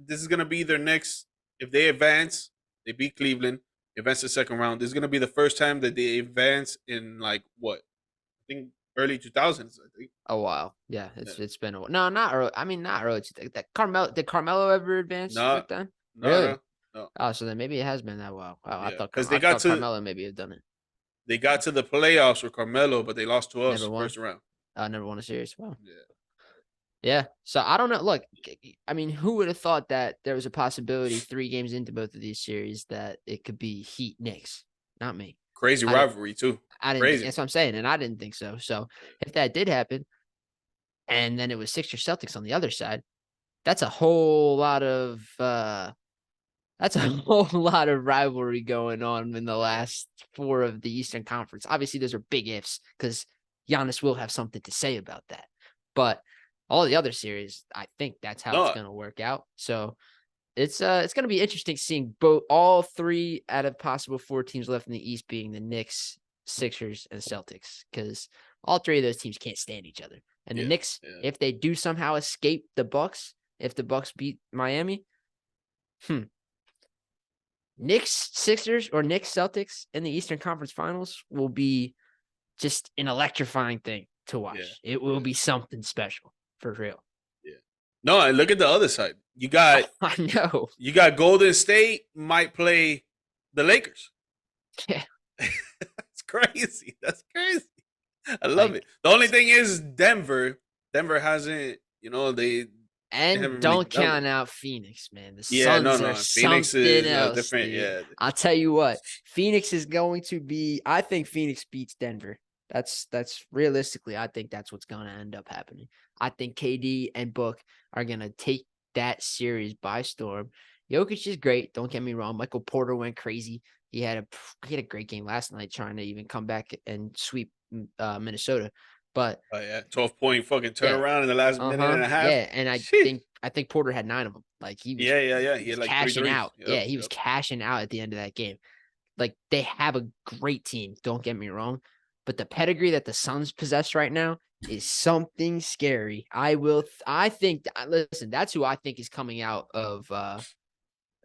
is gonna be their next if they advance, they beat Cleveland, advance the second round. This is gonna be the first time that they advance in like what? I think early 2000s, I think. A while. Yeah, it's been a while. No, not early. I mean, not early. That Carmelo did Carmelo ever advance back then? No, really? No. Oh, so then maybe it has been that while. Wow, yeah, I thought Carmelo maybe had done it. They got to the playoffs with Carmelo, but they lost to us first round. I never won a series. Wow. Yeah. Yeah. So I don't know. Look, I mean, who would have thought that there was a possibility 3 games into both of these series that it could be Heat Knicks? Not me. Crazy rivalry too. I didn't. Crazy. That's what I'm saying, and I didn't think so. So if that did happen, and then it was Sixers Celtics on the other side, that's a whole lot of rivalry going on in the last 4 of the Eastern Conference. Obviously, those are big ifs because Giannis will have something to say about that. But all the other series, I think that's how it's going to work out. So it's going to be interesting seeing all 3 out of possible 4 teams left in the East being the Knicks, Sixers, and Celtics, because all 3 of those teams can't stand each other. And the Knicks, if they do somehow escape the Bucks, if the Bucks beat Miami, Knicks, Sixers, or Knicks, Celtics in the Eastern Conference Finals will be just an electrifying thing to watch. It will be something special for real. Yeah. No, and look at the other side. You got I know. You got Golden State might play the Lakers. Yeah. That's crazy. That's crazy. I love it. The only thing is Denver hasn't, and don't count out Phoenix, man. The Suns are Phoenix something else. Different, yeah. I'll tell you what, Phoenix is going to be. I think Phoenix beats Denver. That's realistically, I think that's what's going to end up happening. I think KD and Book are going to take that series by storm. Jokic is great. Don't get me wrong. Michael Porter went crazy. He had a great game last night, trying to even come back and sweep Minnesota. But 12-point fucking turnaround in the last minute and a half. Yeah, and I think Porter had 9 of them. Like he was, he had like cashing out. Yep, he was cashing out at the end of that game. Like they have a great team. Don't get me wrong, but the pedigree that the Suns possess right now is something scary. Listen, that's who I think is coming out of.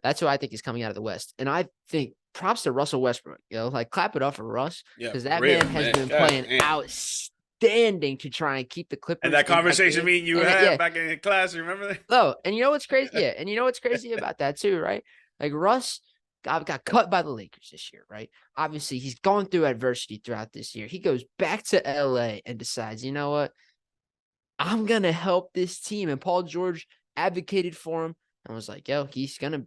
That's who I think is coming out of the West, and I think props to Russell Westbrook. Like clap it up for Russ because that man has been playing outstanding to try and keep the Clippers. And that conversation me and you had back in class, remember that? Oh, and you know what's crazy? Yeah, and you know what's crazy about that too, right? Like Russ got cut by the Lakers this year, right? Obviously, he's gone through adversity throughout this year. He goes back to LA and decides, you know what? I'm gonna help this team. And Paul George advocated for him and was like, yo, he's gonna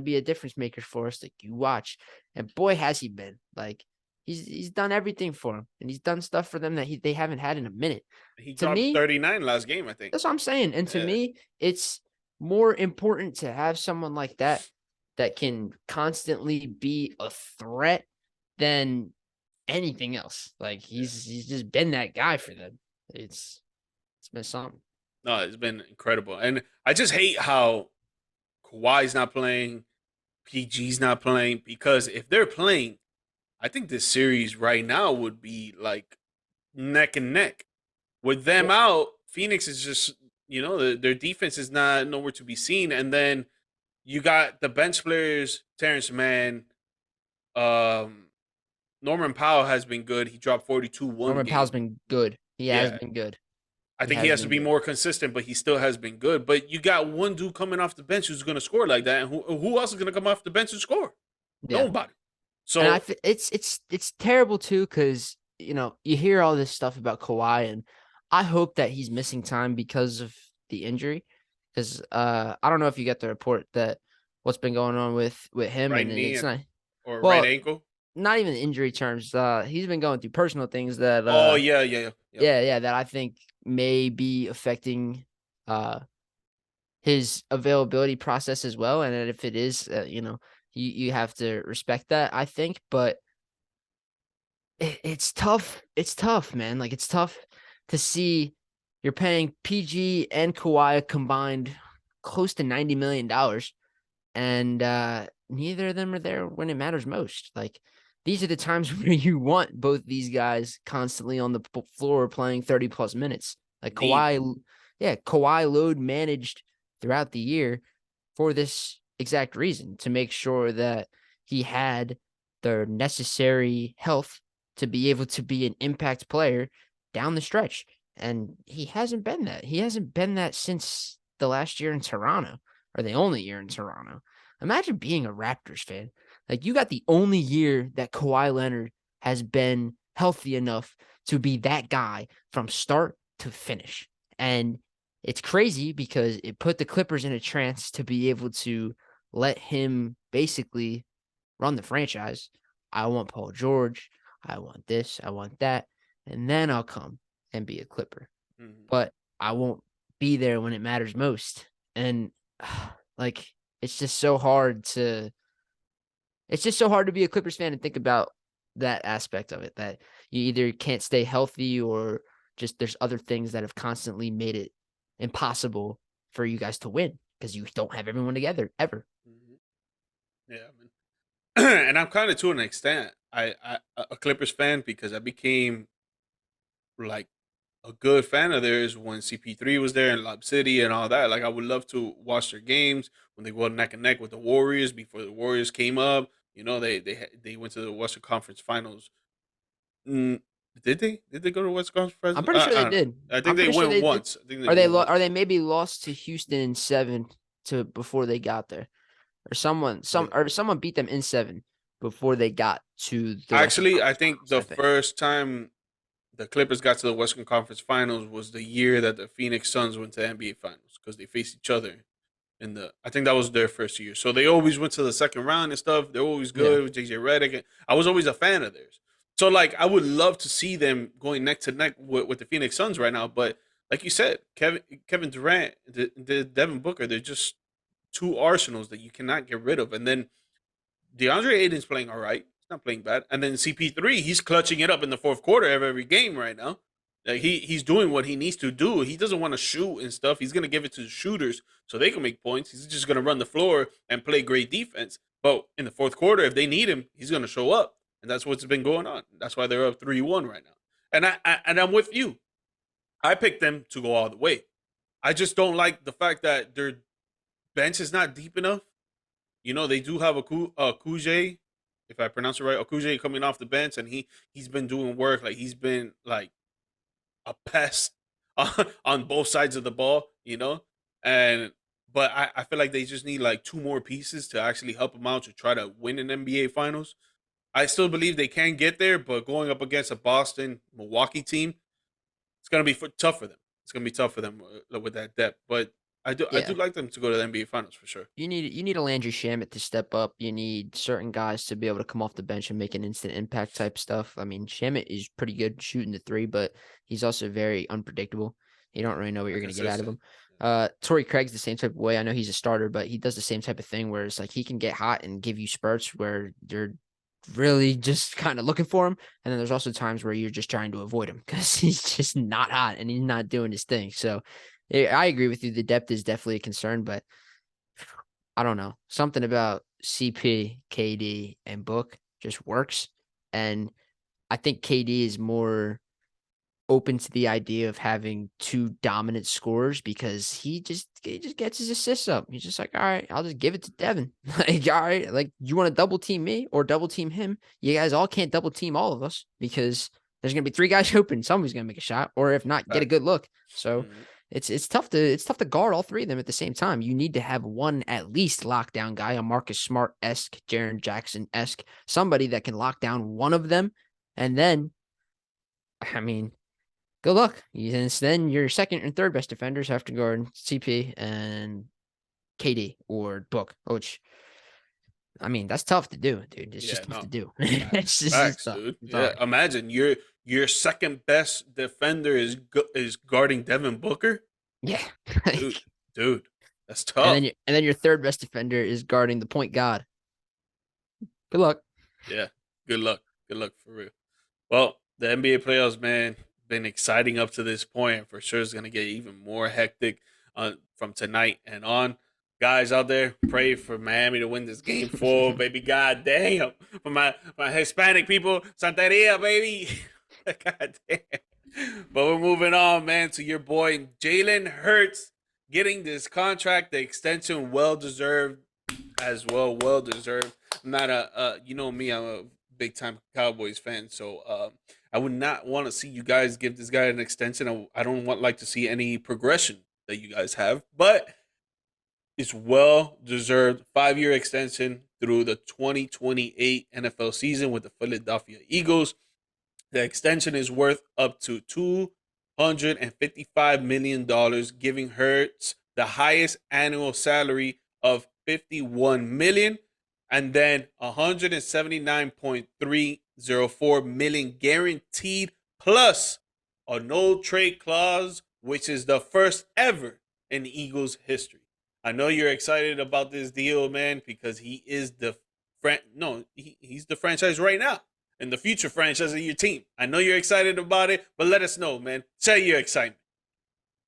be a difference maker for us. Like, you watch. And boy, has he been. Like, he's done everything for him. And he's done stuff for them that they haven't had in a minute. He dropped 39 last game, I think. That's what I'm saying. And to me, it's more important to have someone like that can constantly be a threat than anything else. Like he's just been that guy for them. It's been something. No, it's been incredible. And I just hate how Kawhi's not playing, PG's not playing, because if they're playing, I think this series right now would be like neck and neck. With them out, Phoenix is just their defense is not nowhere to be seen. And then you got the bench players, Terrence Mann, um, Norman Powell has been good. He dropped 42 one Norman Powell's game. been good. He has Yeah. been good. I He think he has has to been be good. more consistent, but he still has been good. But you got one dude coming off the bench who's going to score like that. And who else is going to come off the bench and score? Yeah. Nobody. And So, it's terrible too because you hear all this stuff about Kawhi, and I hope that he's missing time because of the injury. Because I don't know if you got the report that what's been going on with him, right and knee it's not or right well, ankle. not even injury terms. He's been going through personal things that Oh, yeah, yeah, yeah. Yep. yeah, that I think may be affecting uh his availability process as well. And if it is, you have to respect that, I think. But it's tough. It's tough, man. Like it's tough to see you're paying PG and Kawhi combined close to $90 million, and neither of them are there when it matters most. Like these are the times where you want both these guys constantly on the floor playing 30 plus minutes. Like Need them. Kawhi load managed throughout the year for this exact reason to make sure that he had the necessary health to be able to be an impact player down the stretch. And he hasn't been that. He hasn't been that since the last year in Toronto, or the only year in Toronto. Imagine being a Raptors fan. Like you got the only year that Kawhi Leonard has been healthy enough to be that guy from start to finish. And it's crazy because it put the Clippers in a trance to be able to let him basically run the franchise. I want Paul George. I want this. I want that. And then I'll come and be a Clipper. Mm-hmm. But I won't be there when it matters most. And like, it's just so hard to be a Clippers fan and think about that aspect of it, that you either can't stay healthy or just there's other things that have constantly made it impossible for you guys to win because you don't have everyone together ever. Mm-hmm. Yeah, man. And I'm kind of to an extent, I a Clippers fan because I became like a good fan of theirs when CP3 was there in Lob City and all that. Like I would love to watch their games when they go neck and neck with the Warriors before the Warriors came up. They went to the Western Conference Finals. Mm, did they? Did they go to the Western Conference I'm Finals? pretty sure I they don't know. did. I I'm think they pretty sure went they did. once. I think they went Are once. they maybe lost to Houston in 7 to before they got there? Or someone beat them in 7 before they got to the Western Actually, I Conference think Finals, the I think. first time the Clippers got to the Western Conference Finals was the year that the Phoenix Suns went to NBA Finals because they faced each other in the. I think that was their first year, so they always went to the second round and stuff. They're always Yeah. good with JJ Redick. I was always a fan of theirs, so like I would love to see them going neck to neck with the Phoenix Suns right now. But like you said, Kevin Durant, the Devin Booker, they're just two arsenals that you cannot get rid of, and then DeAndre Ayton's playing all right. He's not playing bad. And then CP3, he's clutching it up in the fourth quarter of every game right now. Like he's doing what he needs to do. He doesn't want to shoot and stuff. He's gonna give it to the shooters so they can make points. He's just gonna run the floor and play great defense. But in the fourth quarter, if they need him, he's gonna show up, and that's what's been going on. That's why they're up 3-1 right now. And I'm with you. I picked them to go all the way. I just don't like the fact that their bench is not deep enough. They do have a Kuje, if I pronounce it right, Kuje coming off the bench, and he's been doing work. Like he's been like a pest on both sides of the ball, And but I feel like they just need like two more pieces to actually help them out to try to win an NBA Finals. I still believe they can get there, but going up against a Boston Milwaukee team, it's gonna be tough for them. It's gonna be tough for them with that depth. But I do Yeah. like them to go to the NBA Finals for sure. You need a Landry Shamet to step up. You need certain guys to be able to come off the bench and make an instant impact type stuff. I mean, Shamet is pretty good shooting the three, but he's also very unpredictable. You don't really know what you're going to get out of Inconsistent. him. Torrey Craig's the same type of way. I know he's a starter, but he does the same type of thing where it's like he can get hot and give you spurts where you're really just kind of looking for him. And then there's also times where you're just trying to avoid him because he's just not hot and he's not doing his thing. So I agree with you. The depth is definitely a concern, but I don't know. Something about CP, KD, and Book just works. And I think KD is more open to the idea of having two dominant scorers because he just gets his assists up. He's just like, all right, I'll just give it to Devin. Like, all right, like you want to double team me or double team him? You guys all can't double team all of us because there's gonna be three guys open. Somebody's gonna make a shot, or if not, get a good look. So it's tough to guard all three of them at the same time. You need to have one at least lockdown guy, a Marcus Smart-esque, Jaren Jackson-esque, somebody that can lock down one of them, and then, I mean, good luck. And then your second and third best defenders have to guard CP and KD or Book, which, I mean, that's tough to do, dude. It's just tough to do. It's just Facts, tough. dude. It's Yeah, hard. imagine your second best defender is guarding Devin Booker. Yeah. Dude, dude, that's and tough. then your third best defender is guarding the point guard. Good luck. Yeah, good luck. Good luck for real. Well, the NBA playoffs, man, been exciting up to this point, and for sure it's gonna get even more hectic from tonight and on. Guys out there, pray for Miami to win this game 4, baby. God damn. For my Hispanic people, Santeria, baby. God damn. But we're moving on, man, to your boy Jalen Hurts getting this contract, the extension, well deserved as well, well deserved. I'm not you know me, I'm a big time Cowboys fan, so I would not want to see you guys give this guy an extension. I don't want like to see any progression that you guys have, but it's well deserved 5-year extension through the 2028 NFL season with the Philadelphia Eagles. The extension is worth up to $255 million, giving Hurts the highest annual salary of $51 million and then $179.304 million guaranteed plus a no trade clause, which is the first ever in Eagles history. I know you're excited about this deal, man, because he is he's the franchise right now and the future franchise of your team. I know you're excited about it, but let us know, man. Say your excitement.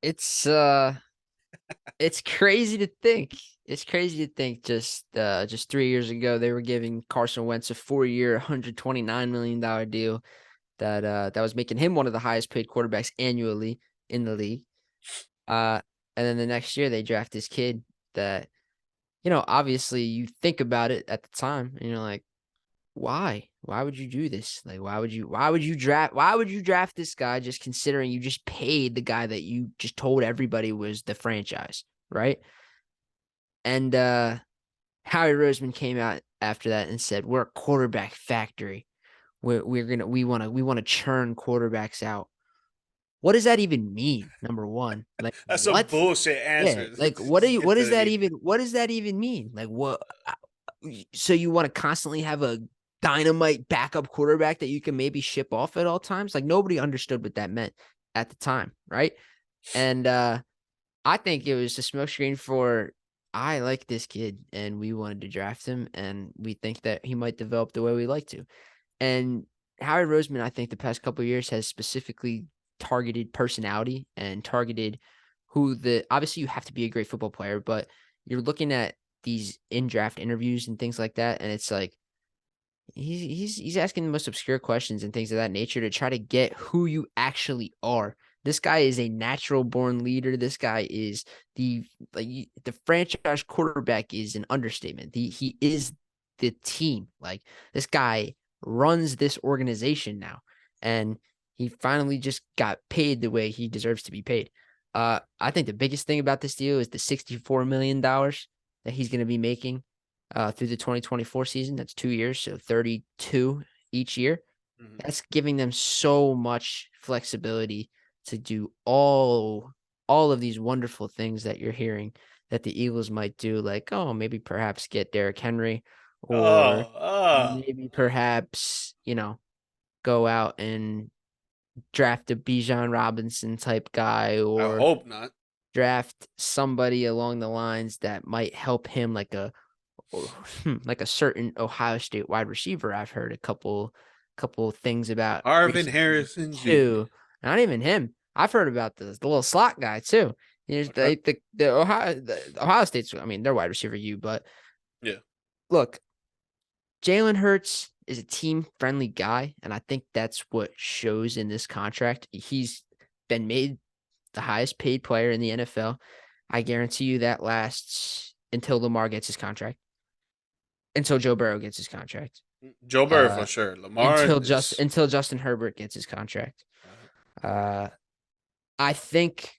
It's crazy to think. It's crazy to think just 3 years ago they were giving Carson Wentz a 4-year, $129 million deal that was making him one of the highest paid quarterbacks annually in the league. And then the next year they draft this kid that, obviously you think about it at the time and you're like, why? Why would you do this? Like, why would you draft this guy just considering you just paid the guy that you just told everybody was the franchise, right? And Howie Roseman came out after that and said, "We're a quarterback factory. We want to churn quarterbacks out." What does that even mean? Number one, like That's some what? bullshit Yeah, answer. like what does that even mean? Like what? So you want to constantly have a dynamite backup quarterback that you can maybe ship off at all times? Like nobody understood what that meant at the time, right? And I think it was a smokescreen for, I like this kid and we wanted to draft him and we think that he might develop the way we like to. And Howie Roseman, I think the past couple of years has specifically targeted personality and targeted obviously you have to be a great football player, but you're looking at these in-draft interviews and things like that, and it's like he's asking the most obscure questions and things of that nature to try to get who you actually are. This guy is a natural born leader. This guy is the franchise quarterback is an understatement. He is the team. Like this guy runs this organization now, and he finally just got paid the way he deserves to be paid. I think the biggest thing about this deal is the $64 million that he's going to be making through the 2024 season. That's 2 years, so 32 each year. Mm-hmm. That's giving them so much flexibility to do all of these wonderful things that you're hearing that the Eagles might do, like, maybe perhaps get Derrick Henry or maybe perhaps, go out and draft a Bijan Robinson type guy or I hope not. Draft somebody along the lines that might help him like a certain Ohio State wide receiver. I've heard a couple things about Marvin Harrison too. Jr. Not even him. I've heard about the little slot guy too. There's the Ohio State's, I mean, they're wide receiver but yeah. Look, Jalen Hurts is a team-friendly guy, and I think that's what shows in this contract. He's been made the highest paid player in the NFL. I guarantee you that lasts until Lamar gets his contract, until Joe Burrow gets his contract, Joe Burrow for sure. Lamar is until Justin Herbert gets his contract. I think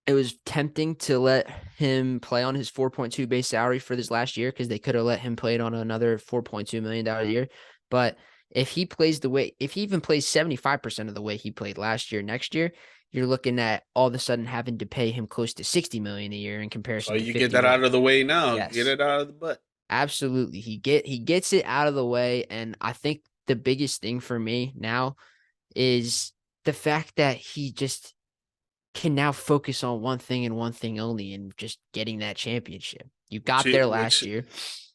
it was tempting to let him play on his 4.2 base salary for this last year because they could have let him play it on another $4.2 million a year. But if he even plays 75% of the way he played last year, next year, you're looking at all of a sudden having to pay him close to $60 million a year in comparison so to you 50 get that million. out of the way now. Yes. Get it out of the butt. Absolutely. He gets it out of the way. And I think the biggest thing for me now is the fact that he just can now focus on one thing and one thing only, and just getting that championship. You got there last year.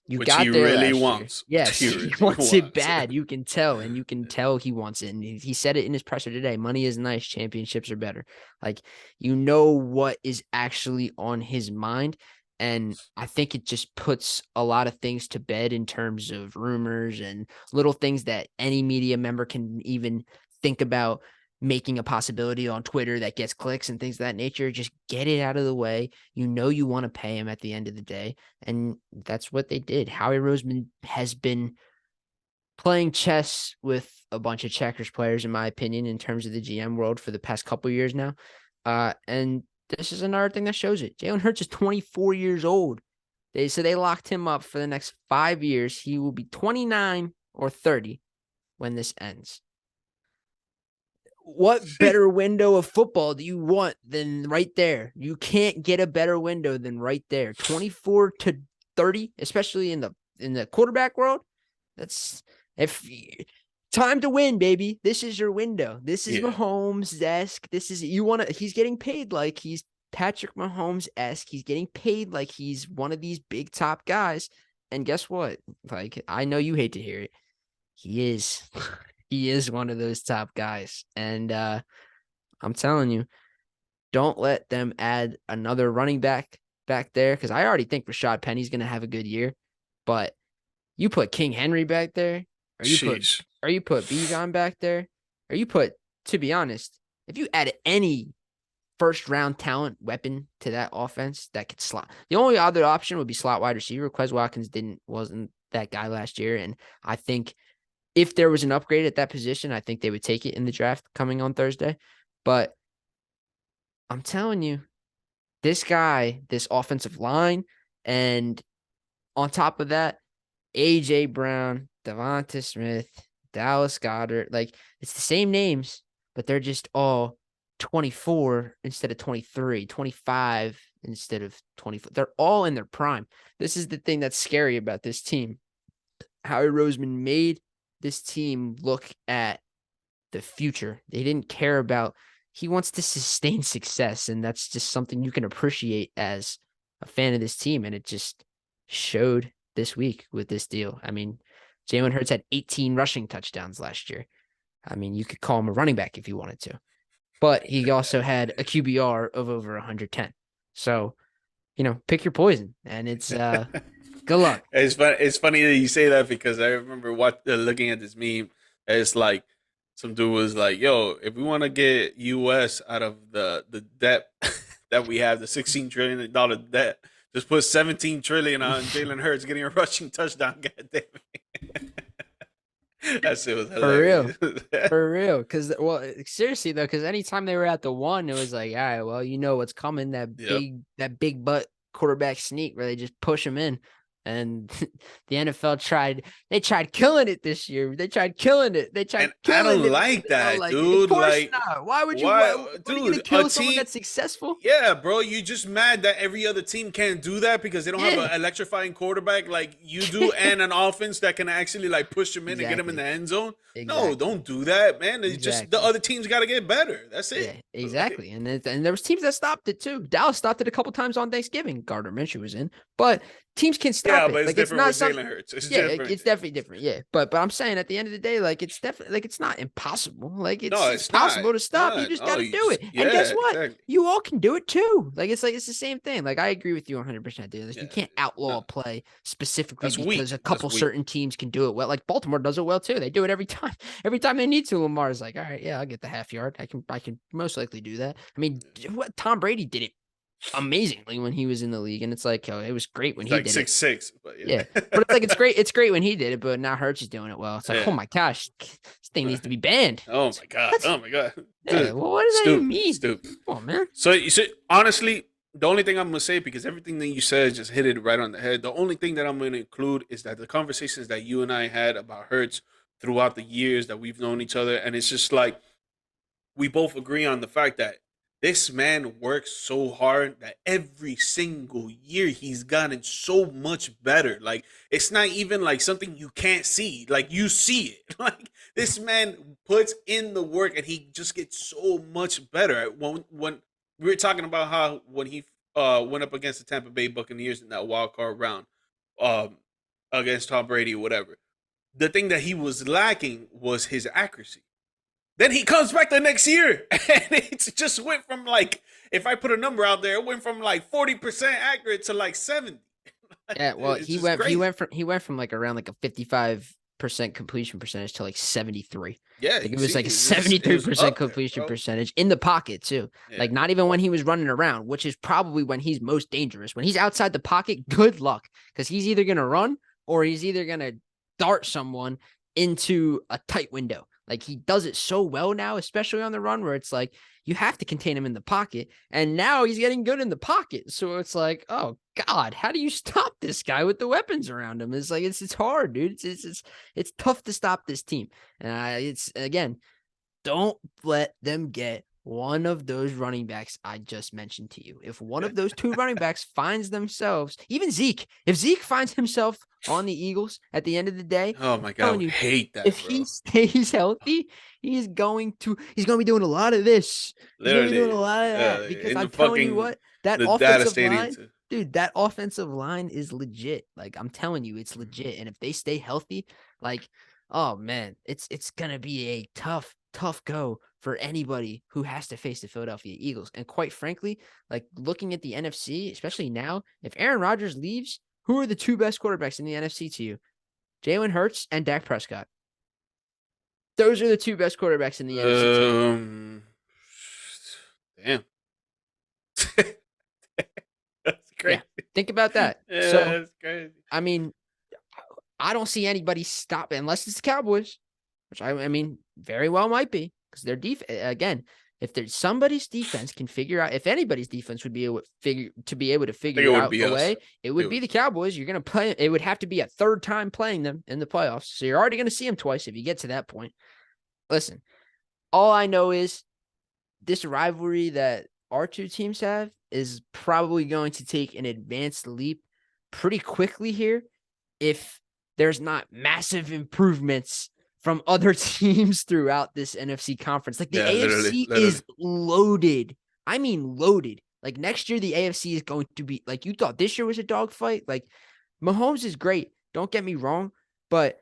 Which he really wants. Yes, he wants it bad. You can tell, and you can tell he wants it. And he said it in his presser today. Money is nice. Championships are better. Like, you know what is actually on his mind. And I think it just puts a lot of things to bed in terms of rumors and little things that any media member can even think about making a possibility on Twitter that gets clicks and things of that nature. Just get it out of the way. You know you want to pay him at the end of the day. And that's what they did. Howie Roseman has been playing chess with a bunch of checkers players, in my opinion, in terms of the GM world for the past couple of years now. And this is another thing that shows it. Jalen Hurts is 24 years old. They locked him up for the next 5 years. He will be 29 or 30 when this ends. What better window of football do you want than right there? You can't get a better window than right there. 24 to 30, especially in the quarterback world. That's time to win, baby. This is your window. This is Mahomes-esque. He's getting paid like he's Patrick Mahomes-esque. He's getting paid like he's one of these big top guys. And guess what? Like, I know you hate to hear it. He is. He is one of those top guys. And I'm telling you, don't let them add another running back there, because I already think Rashad Penny's going to have a good year. But you put King Henry back there, or you put Bijan back there, or you put, to be honest, if you add any first-round talent weapon to that offense that could slot. The only other option would be slot wide receiver. Quez Watkins wasn't that guy last year, and I think if there was an upgrade at that position, I think they would take it in the draft coming on Thursday. But I'm telling you, this offensive line, and on top of that, A.J. Brown, Devonta Smith, Dallas Goedert, like, it's the same names, but they're just all 24 instead of 23, 25 instead of 24. They're all in their prime. This is the thing that's scary about this team. Howie Roseman made this team look at the future. They didn't care about, he wants to sustain success, and that's just something you can appreciate as a fan of this team, and it just showed this week with this deal. I mean, Jalen Hurts had 18 rushing touchdowns last year. I mean, you could call him a running back if you wanted to, but he also had a QBR of over 110. So, pick your poison, and it's good luck. It's funny that you say that, because I remember looking at this meme. It's like some dude was like, "Yo, if we want to get US out of the debt that we have, the $16 trillion debt, just put 17 trillion on Jalen Hurts getting a rushing touchdown." God damn it. That shit was hilarious. For real. Because, seriously though, because anytime they were at the one, it was like, all right, well, you know what's coming. That big butt quarterback sneak where they just push him in. And the NFL tried killing it this year. They tried killing it. I don't like that, dude. Like, not. Why would you? Why are you gonna kill someone that's successful? Yeah, bro. You just mad that every other team can't do that because they don't have an electrifying quarterback like you do, and an offense that can actually like push him in and get him in the end zone. No, don't do that, man. It's just the other teams got to get better. That's it. Yeah, exactly. And there was teams that stopped it too. Dallas stopped it a couple times on Thanksgiving. Gardner Minshew was in, but teams can stop stop it. but it's Like it's different not with something. Jalen Hurts. It's Yeah, different. it's definitely different. Yeah, but I'm saying at the end of the day, like it's definitely like it's not impossible. Like No, it's it's not. possible to stop. You No, just no, got to you do just it. And guess yeah, what? exactly. You all can do it too. Like it's the same thing. Like I agree with you 100%, dude. Like, Yeah, you can't outlaw no, a play specifically that's because weak. a That's couple weak. certain teams can do it well. Like Baltimore does it well too. They do it every time. Every time they need to. Lamar's like, all right, yeah, I'll get the half yard. I can most likely do that. I mean, what Tom Brady did it amazingly when he was in the league, and it's like, oh, it was great when He's he like did it. 6'6", but Yeah, yeah. but it's like it's great. It's great when he did it, but now Hurts is doing it well. It's like, oh Yeah. my gosh, this thing needs to be banned. Oh my god. What? Oh my god. Yeah. Dude, Well, what does that even stupid. mean? Stupid. Come on, man. So you see, honestly, the only thing I'm gonna say, because everything that you said just hit it right on the head. The only thing that I'm gonna include is that the conversations that you and I had about Hurts throughout the years that we've known each other, and it's just like we both agree on the fact that this man works so hard that every single year he's gotten so much better. Like it's not even like something you can't see. Like you see it. Like this man puts in the work and he just gets so much better. When we were talking about how when he went up against the Tampa Bay Buccaneers in that wild card round, um, against Tom Brady or whatever, the thing that he was lacking was his accuracy. Then he comes back the next year, and it just went from like, if I put a number out there, it went from like 40% accurate to like 70. Yeah, well, It's he just went crazy. he went from like around like a 55% completion percentage to like 73. Yeah, Like you it was see, like a it was 73% up there, completion bro. percentage in the pocket too. Yeah, Like not even when he was running around, which is probably when he's most dangerous. When he's outside the pocket, good luck, because he's either gonna run or he's either gonna dart someone into a tight window. Like he does it so well now, especially on the run, where it's like you have to contain him in the pocket. And now he's getting good in the pocket. So it's like, oh God, how do you stop this guy with the weapons around him? It's like it's hard, dude. It's tough to stop this team. And it's again, don't let them get one of those running backs I just mentioned to you. If one of those two running backs finds themselves, even Zeke, if Zeke finds himself on the Eagles at the end of the day, oh I'm my god, I telling would you, hate if that, he bro. stays healthy, he's going to be doing a lot of this. He's going to be doing a Literally, lot of that because in the I'm telling you fucking what, that the data offensive stadium line, too. dude, that offensive line is legit. Like I'm telling you, it's legit. And if they stay healthy, like, oh man, it's going to be a tough go for anybody who has to face the Philadelphia Eagles. And quite frankly, like looking at the NFC, especially now, if Aaron Rodgers leaves, who are the two best quarterbacks in the NFC to you? Jalen Hurts and Dak Prescott. Those are the two best quarterbacks in the NFC to you. Damn, that's Yeah, crazy. think about that. Yeah, So, that's crazy. I mean, I don't see anybody stop unless it's the Cowboys, which I mean, very well might be because their defense again. If there's somebody's defense can figure out, if anybody's defense would be able to I think figure it it would out be a us. way, it would be the Cowboys. You're gonna play. It would have to be a third time playing them in the playoffs, so you're already gonna see them twice if you get to that point. Listen, all I know is this rivalry that our two teams have is probably going to take an advanced leap pretty quickly here if there's not massive improvements from other teams throughout this NFC conference. Like the Yeah, literally, AFC literally. is loaded. I mean, loaded. Like next year, the AFC is going to be like you thought this year was a dogfight. Like Mahomes is great. Don't get me wrong. But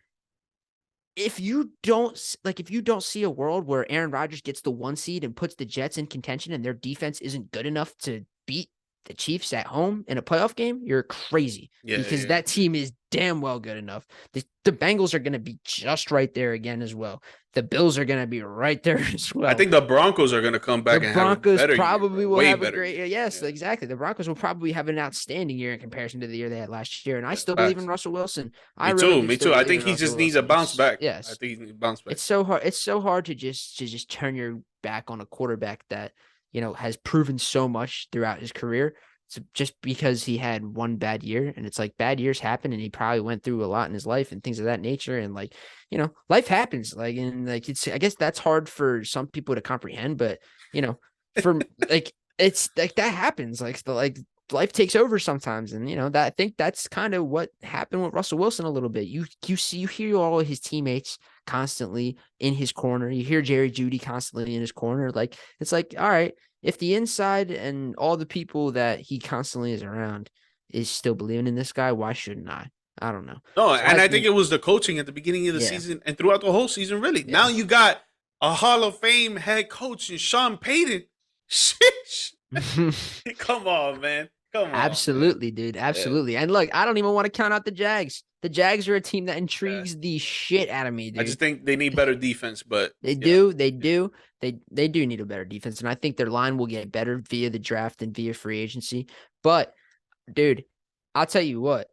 if you don't see a world where Aaron Rodgers gets the 1 seed and puts the Jets in contention and their defense isn't good enough to beat the Chiefs at home in a playoff game, you're crazy Yeah, because yeah. that team is damn well good enough. The Bengals are going to be just right there again as well. The Bills are going to be right there as I well. think the Broncos are gonna come The back and have a Broncos better year, probably bro. will Way have a better great year. yes, Yeah, exactly. The Broncos will probably have an outstanding year in comparison to the year they had last year. And I yeah. still believe in Facts. Russell Wilson. I Me really too. do Me still too. I believe in think he Russell just needs a Wilson. bounce back. I Yes. think he needs a bounce back. It's so hard. It's so hard to just turn your back on a quarterback that, has proven so much throughout his career. So just because he had one bad year, and it's like bad years happen, and he probably went through a lot in his life and things of that nature. And like, life happens. Like, and like I guess that's hard for some people to comprehend, but for like it's like that happens. Like life takes over sometimes, and that I think that's kind of what happened with Russell Wilson a little bit. You hear all of his teammates constantly in his corner. You hear Jerry Jeudy constantly in his corner. Like it's like, all right, if the inside and all the people that he constantly is around is still believing in this guy, why shouldn't I? I don't know. No, So and I think it was the coaching at the beginning of the yeah, season and throughout the whole season. Really, now yeah. you got a Hall of Fame head coach in Sean Payton. Sheesh. Come on, man. Come on, man. Absolutely, dude. Yeah. Absolutely. And look, I don't even want to count out the Jags. The Jags are a team that Yeah. intrigues the shit out of me, I dude. just think they need better defense, but They yeah. do. They do. They do need a better defense, and I think their line will get better via the draft and via free agency. But, dude, I'll tell you what.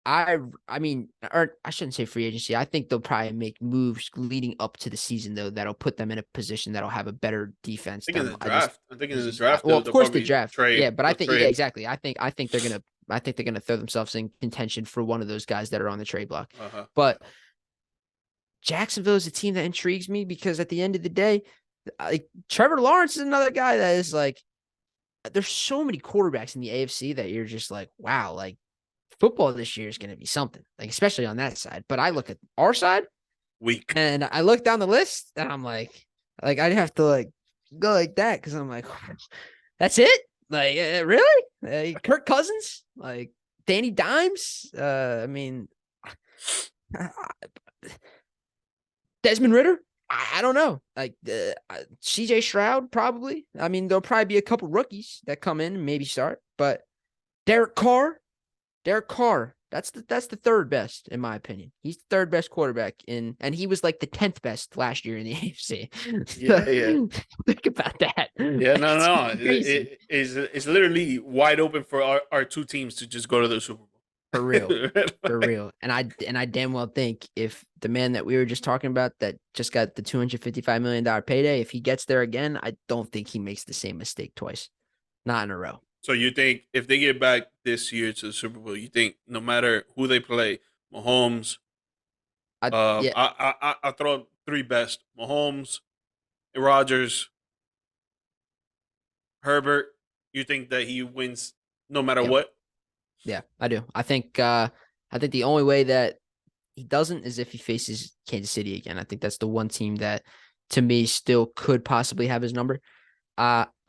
I mean, or I shouldn't say free agency. I think they'll probably make moves leading up to the season though that'll put them in a position that'll have a better defense I think in than the I just. draft. I'm thinking in the draft, Well, of they'll course the probably draft, trade. yeah, but I They'll think yeah, trade. exactly. I think they're gonna throw themselves in contention for one of those guys that are on the trade block. But Jacksonville is a team that intrigues me because at the end of the day, like Trevor Lawrence is another guy that is like, there's so many quarterbacks in the AFC that you're just like, wow, like football this year is going to be something, like especially on that side. But I look at our side Weak. and I look down the list and I'm like I'd have to like go like that because I'm like, that's it? Like, really? Kirk Cousins? Like Danny Dimes? I mean, Desmond Ritter? I don't know. Like CJ Stroud, probably. I mean, there'll probably be a couple rookies that come in and maybe start, but Derek Carr, that's the third best in my opinion. He's the third best quarterback and he was like the 10th best last year in the AFC. Yeah, yeah. Think about that. Yeah, no. It's literally wide open for our two teams to just go to the Super Bowl. For real. For real. And I damn well think if the man that we were just talking about that just got the $255 million payday, if he gets there again, I don't think he makes the same mistake twice. Not in a row. So you think if they get back this year to the Super Bowl, you think no matter who they play, Mahomes, Yeah. I throw up three best: Mahomes, Rodgers, Herbert. You think that he wins no matter Yeah. what? Yeah, I do. I think the only way that he doesn't is if he faces Kansas City again. I think that's the one team that to me still could possibly have his number.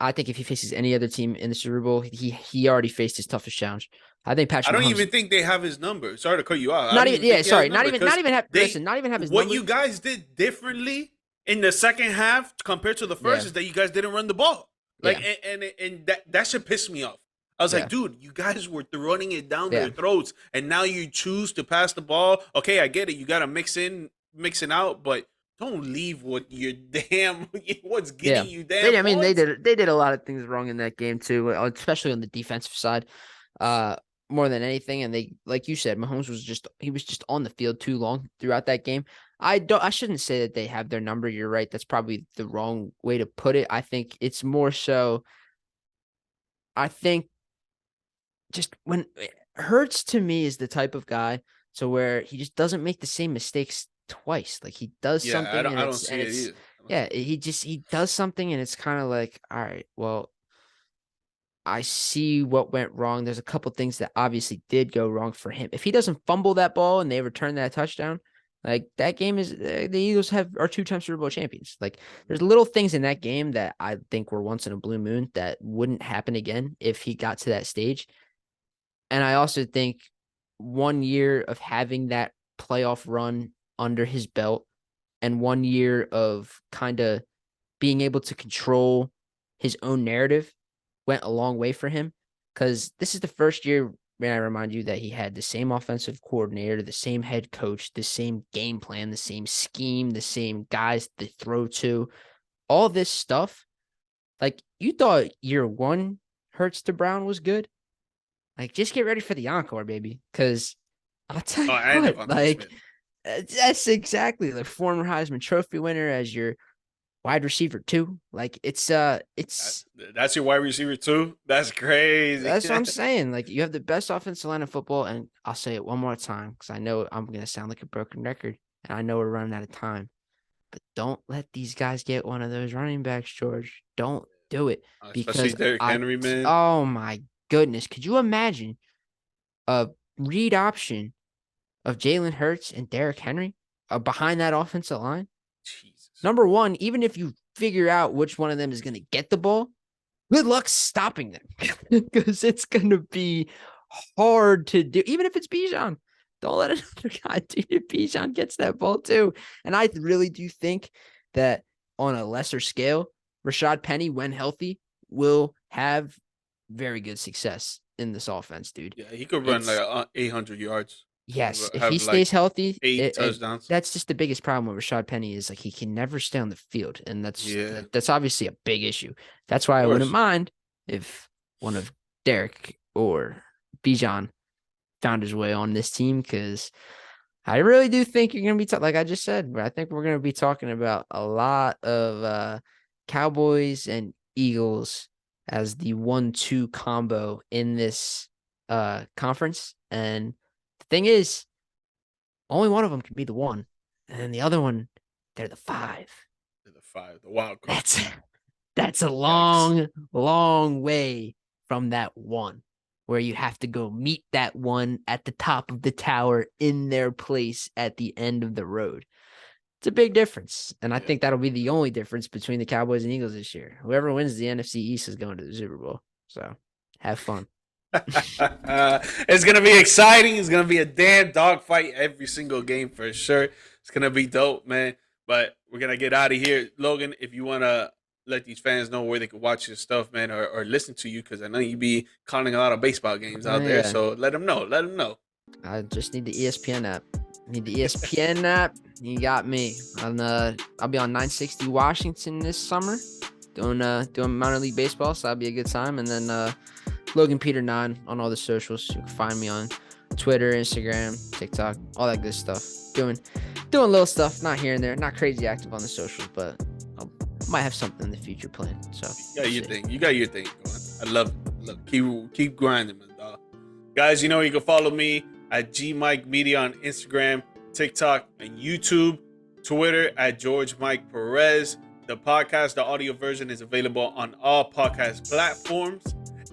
I think if he faces any other team in the Super Bowl, he already faced his toughest challenge. I think Patrick I don't Mahomes, even think they have his number. Sorry to cut you out. not even yeah, sorry, not even have they, not even have his what number. you guys did differently in the second half compared to the first is that you guys didn't run the ball. Like and that should piss me off. I was like, dude, you guys were running it down their throats, and now you choose to pass the ball. Okay, I get it. You got to mix it out, but don't leave what's getting you damn. I mean, they did a lot of things wrong in that game too, especially on the defensive side, more than anything. And they, like you said, Mahomes was just on the field too long throughout that game. I shouldn't say that they have their number. You're right. That's probably the wrong way to put it. I think it's more so. I think just when Hurts to me is the type of guy so where he just doesn't make the same mistakes twice. Like he does something I don't see it either. Yeah, he does something and it's kind of like, all right, well, I see what went wrong. There's a couple things that obviously did go wrong for him. If he doesn't fumble that ball and they return that touchdown, like that game is the Eagles are two-time Super Bowl champions. Like there's little things in that game that I think were once in a blue moon that wouldn't happen again if he got to that stage. And I also think 1 year of having that playoff run under his belt and 1 year of kind of being able to control his own narrative went a long way for him. Because this is the first year, may I remind you, that he had the same offensive coordinator, the same head coach, the same game plan, the same scheme, the same guys to throw to. All this stuff. Like, you thought year one Hurts to Brown was good? Like, just get ready for the encore, baby. Because I'll tell you what, like, that's exactly the former Heisman Trophy winner as your wide receiver too. Like, it's that's your wide receiver too. That's crazy. That's what I'm saying. Like, you have the best offensive line in football, and I'll say it one more time because I know I'm gonna sound like a broken record, and I know we're running out of time. But don't let these guys get one of those running backs, George. Don't do it because Derrick Henry, man. Oh my goodness, could you imagine a read option of Jalen Hurts and Derrick Henry behind that offensive line? Jesus. Number one, even if you figure out which one of them is going to get the ball, good luck stopping them because it's going to be hard to do, even if it's Bijan. Don't let another guy do it. Bijan gets that ball too. And I really do think that on a lesser scale, Rashad Penny, when healthy, will have very good success in this offense, dude. Yeah, he could run like 800 yards. Yes, if he Have like stays healthy, 8 touchdowns. that's just the biggest problem with Rashad Penny is like he can never stay on the field, and Yeah, that's obviously a big issue. That's why of I wouldn't course. mind if one of Derek or Bijan found his way on this team, because I really do think you're going to be like I just said, but I think we're going to be talking about a lot of Cowboys and Eagles as the 1-2 combo in this conference. And the thing is, only one of them can be the 1, and then the other one, they're the 5. They're the 5, the wild card. That's a long, long way from that 1, where you have to go meet that 1 at the top of the tower in their place at the end of the road. It's a big difference, and I think that'll be the only difference between the Cowboys and Eagles this year. Whoever wins the NFC East is going to the Super Bowl, so have fun. It's gonna be exciting. It's gonna be a damn dogfight every single game for sure. It's gonna be dope, man. But we're gonna get out of here, Logan. If you wanna let these fans know where they can watch your stuff, man, or listen to you, because I know you be calling a lot of baseball games out there. So let them know. Let them know. I just need the ESPN app. Need the ESPN app. You got me. I'll be on 960 Washington this summer, doing minor league baseball. So that'll be a good time. And then Logan Peter 9 on all the socials. You can find me on Twitter, Instagram, TikTok, all that good stuff. Doing little stuff, not here and there, not crazy active on the socials, but I might have something in the future planned. So you got your thing. You got your thing going. I love it. Keep grinding, man, dog. Guys, you know you can follow me at GMike Media on Instagram, TikTok, and YouTube. Twitter at George Mike Perez. The podcast, the audio version, is available on all podcast platforms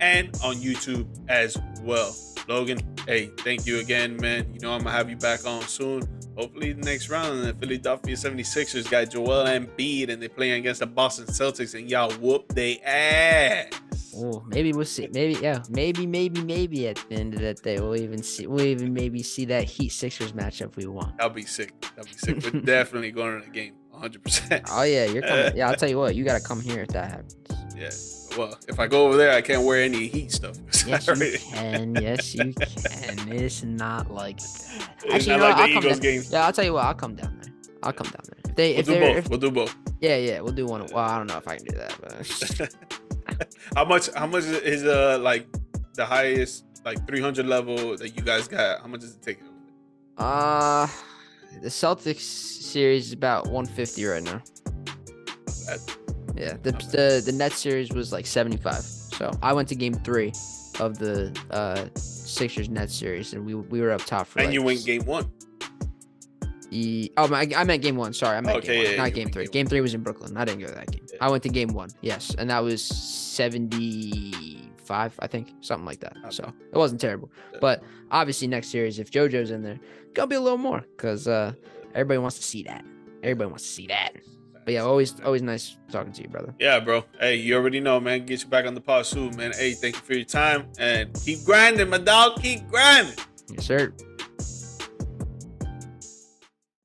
and on YouTube as well. Logan, hey, thank you again, man. You know I'm going to have you back on soon. Hopefully the next round, the Philadelphia 76ers got Joel Embiid, and they're playing against the Boston Celtics, and y'all whoop they ass. Oh, maybe we'll see. Maybe at the end of that day, we'll even maybe see that Heat Sixers matchup we want. That'll be sick. We're definitely going to the game, 100%. Oh, yeah, you're coming. Yeah, I'll tell you what, you got to come here if that happens. Yeah. Well, if I go over there, I can't wear any Heat stuff. Yes, you can. Yes, you can. It's not like that. Actually, it's not like the Eagles game. Yeah, I'll tell you what. I'll come down there. We'll do both. Yeah, we'll do one. Well, I don't know if I can do that, but How much is like the highest like 300 level that you guys got? How much does it take? The Celtics series is about 150 right now. Yeah, the Nets series was like 75. So I went to game 3 of the Sixers Nets series, and we were up top for. And you went game 1. I meant game 1. Sorry, I meant game 1, not game 3. Game 3 was in Brooklyn. I didn't go to that game. I went to game 1. Yes, and that was 75, I think, something like that. Okay. So it wasn't terrible. But obviously, next series, if JoJo's in there, gonna be a little more, because everybody wants to see that. But yeah, always nice talking to you, brother. Yeah, bro. Hey, you already know, man. Get you back on the pod soon, man. Hey, thank you for your time, and keep grinding, my dog. Keep grinding. Yes, sir.